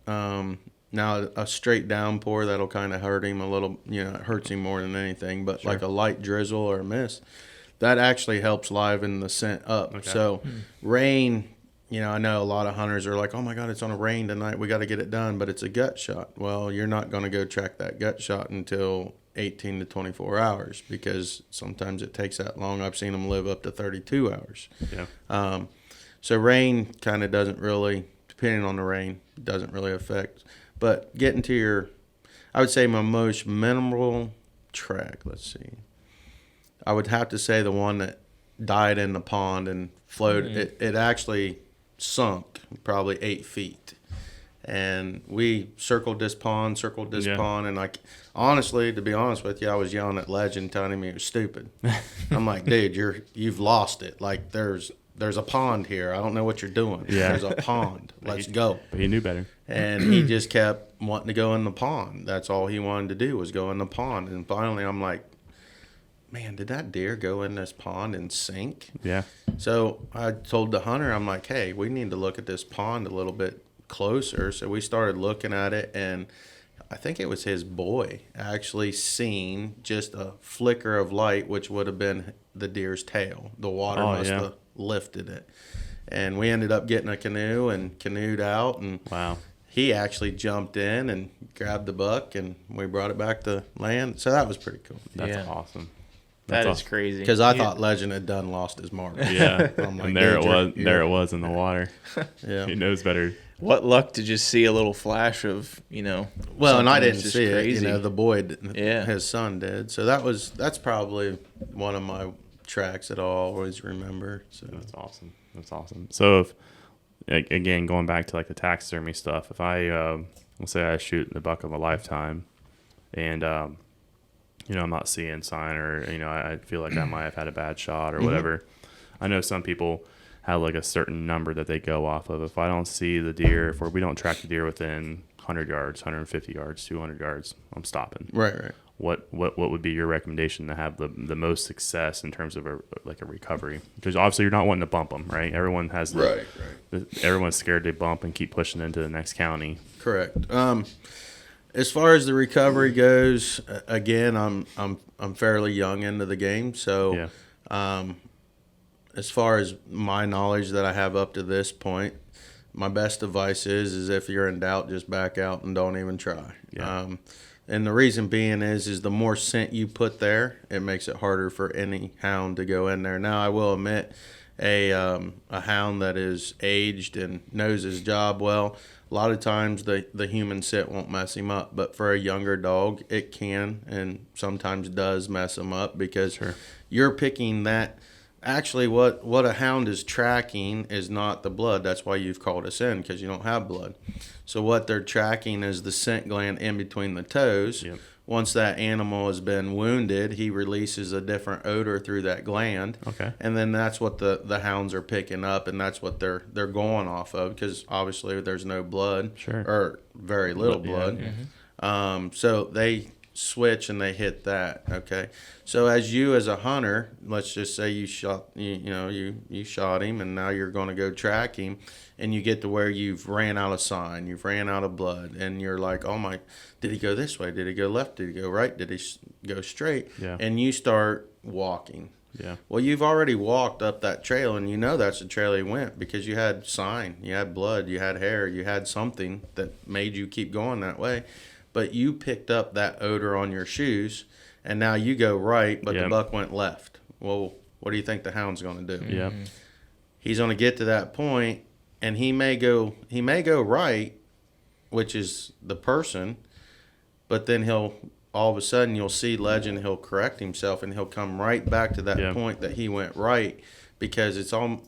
Now a straight downpour, that'll kind of hurt him a little, it hurts him more than anything, but like a light drizzle or a mist, that actually helps liven the scent up. Okay. So rain, I know a lot of hunters are like, oh my God, it's on a rain tonight, we got to get it done, but it's a gut shot. Well, you're not going to go track that gut shot until 18 to 24 hours, because sometimes it takes that long. I've seen them live up to 32 hours. Yeah. So rain kind of doesn't really, depending on the rain, doesn't really affect. But getting to I would say my most memorable track, let's see. I would have to say the one that died in the pond and floated. It actually sunk probably 8 feet. And we circled this pond, and honestly, to be honest with you, I was yelling at Legend, telling him he was stupid. I'm like, dude, you've lost it. Like, there's a pond here. I don't know what you're doing. Yeah. There's a pond. Let's go. But he knew better. And he just kept wanting to go in the pond. That's all he wanted to do, was go in the pond. And finally, I'm like, man, did that deer go in this pond and sink? Yeah. So I told the hunter, I'm like, hey, we need to look at this pond a little bit closer. So we started looking at it, and I think it was his boy actually seen just a flicker of light, which would have been the deer's tail. The water must have lifted it. And we ended up getting a canoe and canoed out, and wow. He actually jumped in and grabbed the buck, and we brought it back to land. So that was pretty cool. That's awesome. That is crazy. Because I thought Legend had done lost his mark. Yeah. Like, and there it was in the water. Yeah. He knows better. What luck to just see a little flash of, Well, and I didn't see crazy. It. The boy, his son did. So that's probably one of my tracks that I'll always remember. So that's awesome. So if, again, going back to like the taxidermy stuff, if I, let's say I shoot the buck of a lifetime, and I'm not seeing sign, or I feel like I might have had a bad shot or whatever. I know some people have like a certain number that they go off of. If I don't see the deer, if we don't track the deer within 100 yards, 150 yards, 200 yards, I'm stopping. Right. What would be your recommendation to have the most success in terms of a recovery? Because obviously you're not wanting to bump them, right? Everyone has everyone's scared to bump and keep pushing into the next county. Correct. As far as the recovery goes, again, I'm fairly young into the game, so as far as my knowledge that I have up to this point, my best advice is if you're in doubt, just back out and don't even try. Yeah. And the reason being is the more scent you put there, it makes it harder for any hound to go in there. Now, I will admit, a hound that is aged and knows his job well, a lot of times the human scent won't mess him up. But for a younger dog, it can and sometimes does mess him up, because you're picking that. Actually, what a hound is tracking is not the blood. That's why you've called us in, because you don't have blood. So what they're tracking is the scent gland in between the toes. Yep. Once that animal has been wounded, he releases a different odor through that gland. Okay. And then that's what the hounds are picking up, and that's what they're going off of, because obviously there's no blood. Sure. Or very little blood. Yeah. Mm-hmm. So they switch and they hit that. Okay. So as a hunter, let's just say you shot you shot him, and now you're going to go track him, and you get to where you've ran out of sign, you've ran out of blood, and you're like, oh my, did he go this way, did he go left, did he go right, did he go straight? Yeah. And you start walking. Yeah. Well, you've already walked up that trail, and that's the trail he went, because you had sign, you had blood, you had hair, you had something that made you keep going that way. But you picked up that odor on your shoes, and now you go right, but the buck went left. Well, what do you think the hound's going to do? Yeah. He's going to get to that point, and he may go right, which is the person, but then all of a sudden you'll see Legend, he'll correct himself, and he'll come right back to that point that he went right, because it's all,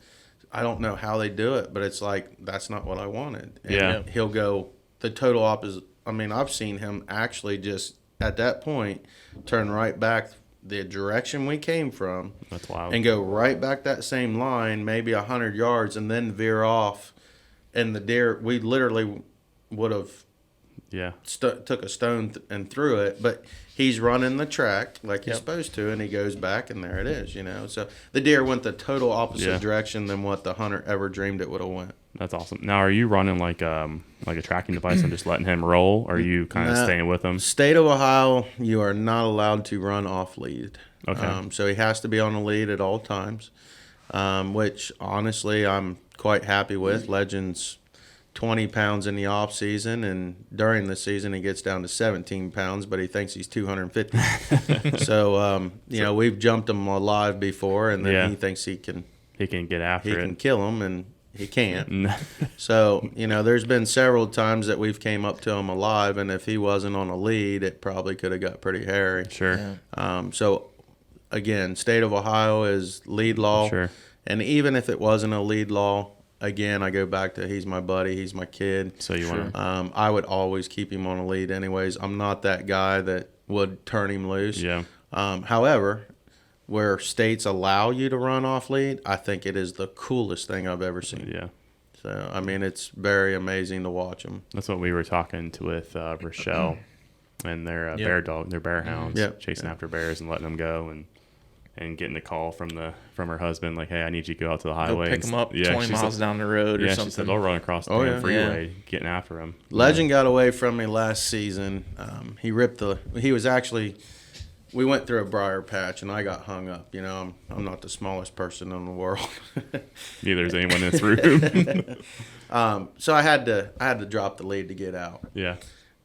I don't know how they do it, but it's like, that's not what I wanted. And he'll go the total opposite. I mean, I've seen him actually just at that point turn right back the direction we came from. That's wild. And go right back that same line, maybe 100 yards, and then veer off. And the deer, we literally would have took a stone and threw it, but he's running the track like he's supposed to, and he goes back, and there it is, you know. So the deer went the total opposite direction than what the hunter ever dreamed it would have went. That's awesome. Now, are you running like a tracking device and just letting him roll, or are you kind of staying with him? State of Ohio, you are not allowed to run off lead. Okay. So he has to be on the lead at all times, which honestly I'm quite happy with. Legend's 20 pounds in the off season, and during the season he gets down to 17 pounds, but he thinks he's 250. So you know, we've jumped him alive before, and then he thinks he can get after it. He can kill him, and he can't. So, you know, there's been several times that we've came up to him alive, and if he wasn't on a lead, it probably could have got pretty hairy. Sure. So again, state of Ohio is lead law. Sure. And even if it wasn't a lead law, again, I go back to he's my buddy, he's my kid. So you want to? I would always keep him on a lead anyways. I'm not that guy that would turn him loose. Yeah. However, where states allow you to run off lead, I think it is the coolest thing I've ever seen. Yeah. So, I mean, it's very amazing to watch them. That's what we were talking with Rochelle and their their bear hounds, chasing after bears and letting them go, and getting a call from her husband like, hey, I need you to go out to the highway. Go pick them up 20 miles down the road or something. She said they'll run across the freeway getting after him. Legend got away from me last season. We went through a briar patch, and I got hung up. You know, I'm not the smallest person in the world. Neither is anyone in this room. So I had to drop the lead to get out. Yeah.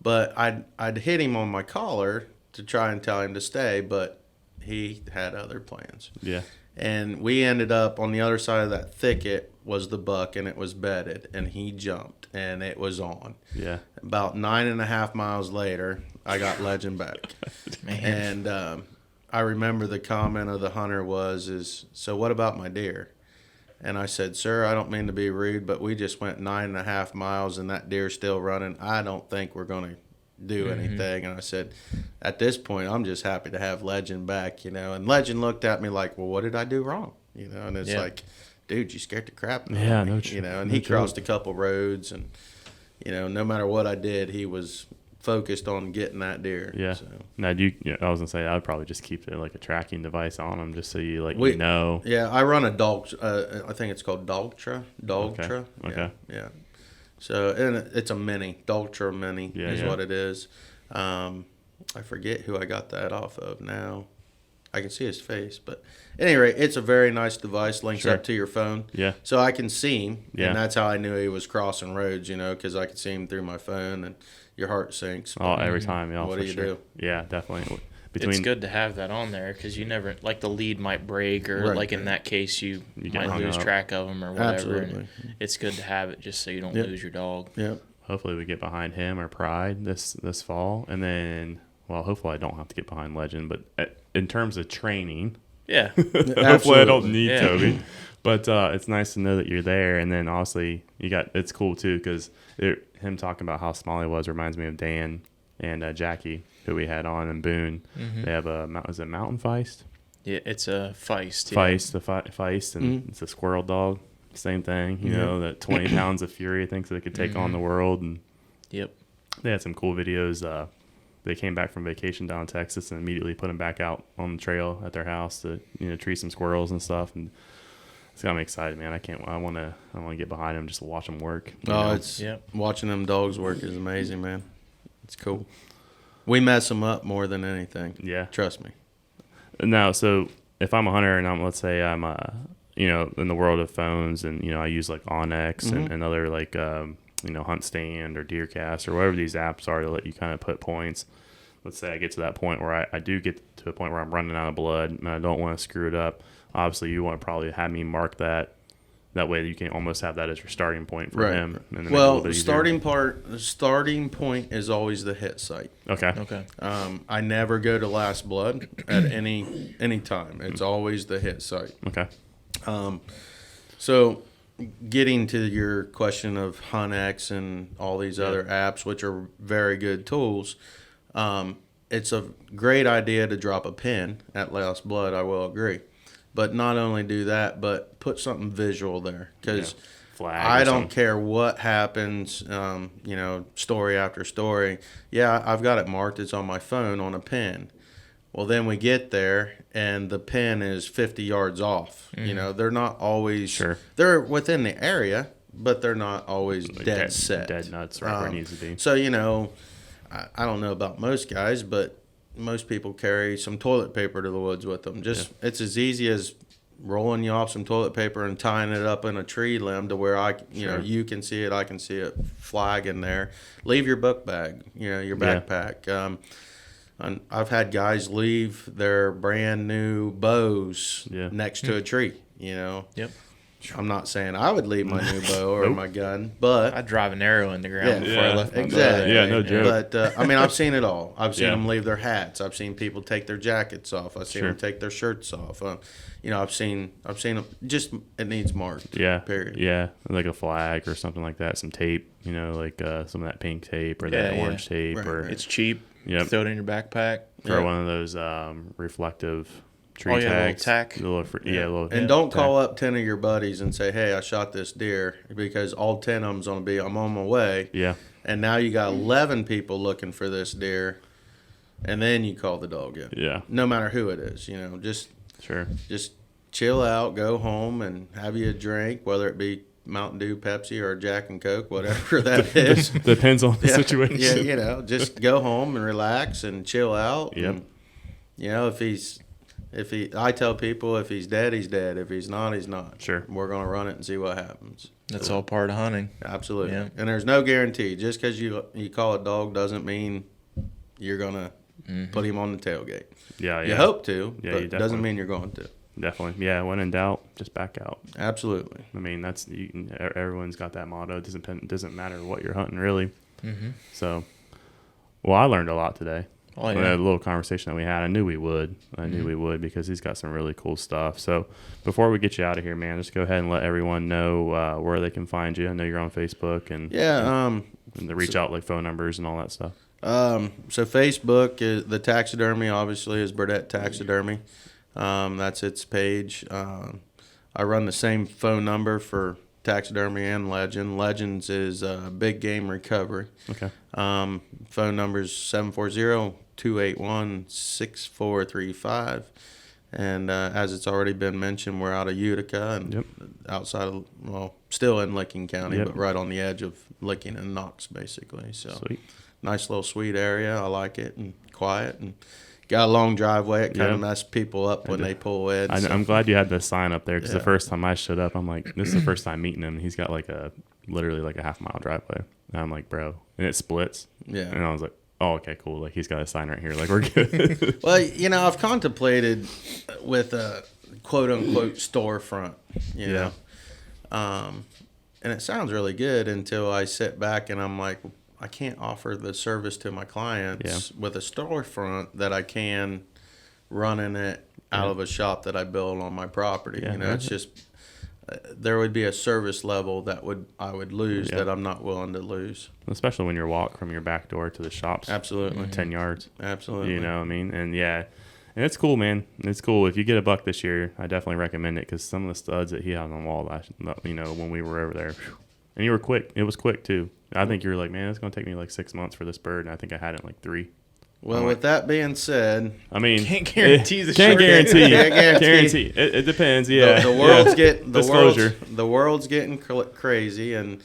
But I'd hit him on my collar to try and tell him to stay, but he had other plans. Yeah. And we ended up on the other side of that thicket was the buck, and it was bedded, and he jumped, and it was on. Yeah. About 9.5 miles later, I got Legend back. Man. And I remember the comment of the hunter was, so what about my deer? And I said, sir, I don't mean to be rude, but we just went 9.5 miles, and that deer's still running. I don't think we're going to do anything. And I said, at this point, I'm just happy to have Legend back, you know. And Legend looked at me like, well, what did I do wrong? You know, and it's like, dude, you scared the crap out of me. You know, and he crossed a couple roads, and, you know, no matter what I did, he was focused on getting that deer. Yeah. So. Now, I was gonna say I'd probably just keep it like a tracking device on him, just so you you know. Yeah, I run a dog. I think it's called Dogtra. Okay. Yeah. So, and it's a mini Dogtra mini is what it is. I forget who I got that off of now. I can see his face, but at any rate, it's a very nice device. Links up to your phone. Yeah. So I can see him, and that's how I knew he was crossing roads. You know, because I could see him through my phone, and your heart sinks. Oh, every time. Yeah. What do you do? Yeah, definitely. It's good to have that on there because you never, like, the lead might break, or like in that case you might lose track of them or whatever. Absolutely. It's good to have it just so you don't lose your dog. Yep. Hopefully we get behind him or Pride this fall, and then hopefully I don't have to get behind Legend. But in terms of training, hopefully I don't need Toby. But it's nice to know that you're there, and then obviously it's cool too because him talking about how small he was reminds me of Dan and Jackie, who we had on in Boone. They have is it Mountain Feist? Yeah, it's a Feist. Feist, and it's a squirrel dog. Same thing, you know, that 20 pounds of fury thinks they could take on the world. And they had some cool videos. They came back from vacation down in Texas and immediately put them back out on the trail at their house to, you know, treat some squirrels and stuff. And it's got me excited, man. I want to get behind them just to watch them work. Watching them dogs work is amazing, man. It's cool. We mess them up more than anything. Yeah. Trust me. Now, so if I'm a hunter and let's say I'm you know, in the world of phones, and, you know, I use like Onyx and other like, you know, Hunt Stand or Deercast or whatever these apps are to let you kind of put points. Let's say I get to that point where I do get to a point where I'm running out of blood and I don't want to screw it up. Obviously, you want to probably have me mark that. That way you can almost have that as your starting point for him. And the starting point is always the hit site. Okay. I never go to last blood at any time. It's always the hit site. Okay. So getting to your question of HuntX and all these other apps, which are very good tools, it's a great idea to drop a pin at Last Blood, I will agree. But not only do that, but put something visual there. Because I don't care what happens, story after story. Yeah, I've got it marked. It's on my phone on a pin. Well, then we get there, and the pin is 50 yards off. Mm-hmm. They're not always they're within the area, but they're not always dead set. Dead nuts right where it needs to be. So, I don't know about most guys, but most people carry some toilet paper to the woods with them. It's as easy as rolling you off some toilet paper and tying it up in a tree limb to where you can see it, I can see it, flag in there. Leave your book bag, your backpack. And I've had guys leave their brand new bows next to a tree, Yep. I'm not saying I would leave my new bow or my gun, but I'd drive an arrow in the ground before I left my bow. Exactly. Yeah, no joke. But I've seen it all. I've seen them leave their hats. I've seen people take their jackets off. I've seen them take their shirts off. I've seen them. Just it needs marked. Yeah. Period. Yeah, like a flag or something like that. Some tape. Like some of that pink tape or that orange tape. Right, or it's cheap. Yep. Throw it in your backpack. Throw one of those reflective tree tags. And don't call up 10 of your buddies and say, hey, I shot this deer, because all 10 of them's going to be, I'm on my way. Yeah. And now you got 11 people looking for this deer, and then you call the dog in. Yeah. No matter who it is, just chill out, go home and have you a drink, whether it be Mountain Dew, Pepsi, or Jack and Coke, whatever that is. Depends on the situation. Yeah, just go home and relax and chill out. Yep. And, I tell people if he's dead, he's dead. If he's not, he's not. Sure. We're going to run it and see what happens. That's all part of hunting. Absolutely. Yeah. And there's no guarantee. Just because you call a dog doesn't mean you're going to put him on the tailgate. Yeah. You hope to, but it doesn't mean you're going to. Definitely. Yeah, when in doubt, just back out. Absolutely. I mean, everyone's got that motto. It doesn't matter what you're hunting, really. Mm-hmm. So, I learned a lot today. Oh, yeah. A little conversation that we had. I knew we would. Because he's got some really cool stuff. So before we get you out of here, man, just go ahead and let everyone know where they can find you. I know you're on Facebook and and they reach out like phone numbers and all that stuff. So Facebook is the taxidermy. Obviously, is Burdette Taxidermy. That's its page. I run the same phone number for Taxidermy and Legend. Legends is Big Game Recovery. Okay. Phone number is 740-281-6435. And as it's already been mentioned, we're out of Utica and outside of, still in Licking County, but right on the edge of Licking and Knox, basically. So Sweet. Nice little sweet area. I like it, and quiet, and got a long driveway. It kind of messed people up when they pull in. I'm glad you had the sign up there, because the first time I showed up, I'm like, this is the first time meeting him. He's got literally a half-mile driveway. And I'm like, bro. And it splits. Yeah. And I was like, oh, okay, cool. Like, he's got a sign right here. Like, we're good. Well, I've contemplated with a quote-unquote storefront, you know. And it sounds really good until I sit back and I'm like, I can't offer the service to my clients with a storefront that I can running it out of a shop that I build on my property. It's just there would be a service level that I would lose that I'm not willing to lose. Especially when you walk from your back door to the shops. Absolutely. 10 yards. Absolutely. You know what I mean? And and it's cool, man. It's cool. If you get a buck this year, I definitely recommend it, because some of the studs that he had on the wall when we were over there, and you were quick. It was quick too. I think you were like, man, it's going to take me 6 months for this bird, and I think I had it in 3. Well, with that being said, I mean, can't guarantee Can't guarantee. It depends. Yeah, the world's getting disclosure. The world's getting crazy, and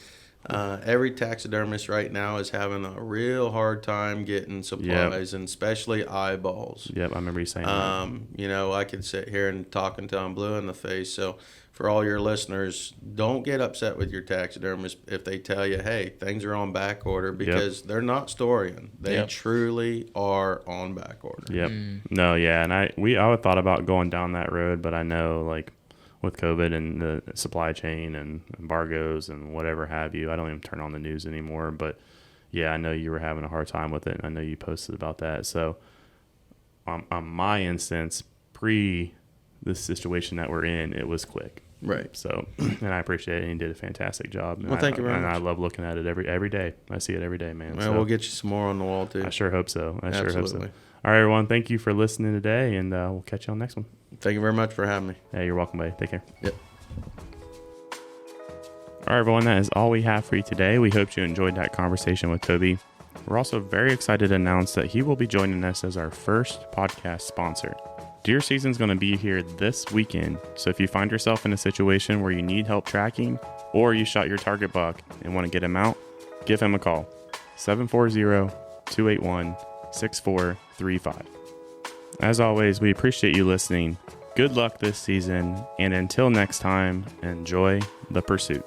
every taxidermist right now is having a real hard time getting supplies, and especially eyeballs. Yep, I remember you saying that. I could sit here and talk until I'm blue in the face. So for all your listeners, don't get upset with your taxidermist if they tell you, hey, things are on back order, because they're not storing. They truly are on back order. Yep. No, yeah, and I thought about going down that road, but I know, with COVID and the supply chain and embargoes and whatever have you, I don't even turn on the news anymore. But yeah, I know you were having a hard time with it, and I know you posted about that. So on my instance, pre this situation that we're in, it was quick. Right. So, and I appreciate it, and you did a fantastic job. Well, thank you very much. And I love looking at it every day. I see it every day, man. Well, we'll get you some more on the wall, too. I sure hope so. Absolutely. All right, everyone. Thank you for listening today, and we'll catch you on the next one. Thank you very much for having me. Hey, you're welcome, buddy. Take care. Yep. All right, everyone. That is all we have for you today. We hope you enjoyed that conversation with Toby. We're also very excited to announce that he will be joining us as our first podcast sponsor. Deer season is going to be here this weekend, so if you find yourself in a situation where you need help tracking or you shot your target buck and want to get him out, give him a call, 740-281-6435. As always, we appreciate you listening. Good luck this season, and until next time, enjoy the pursuit.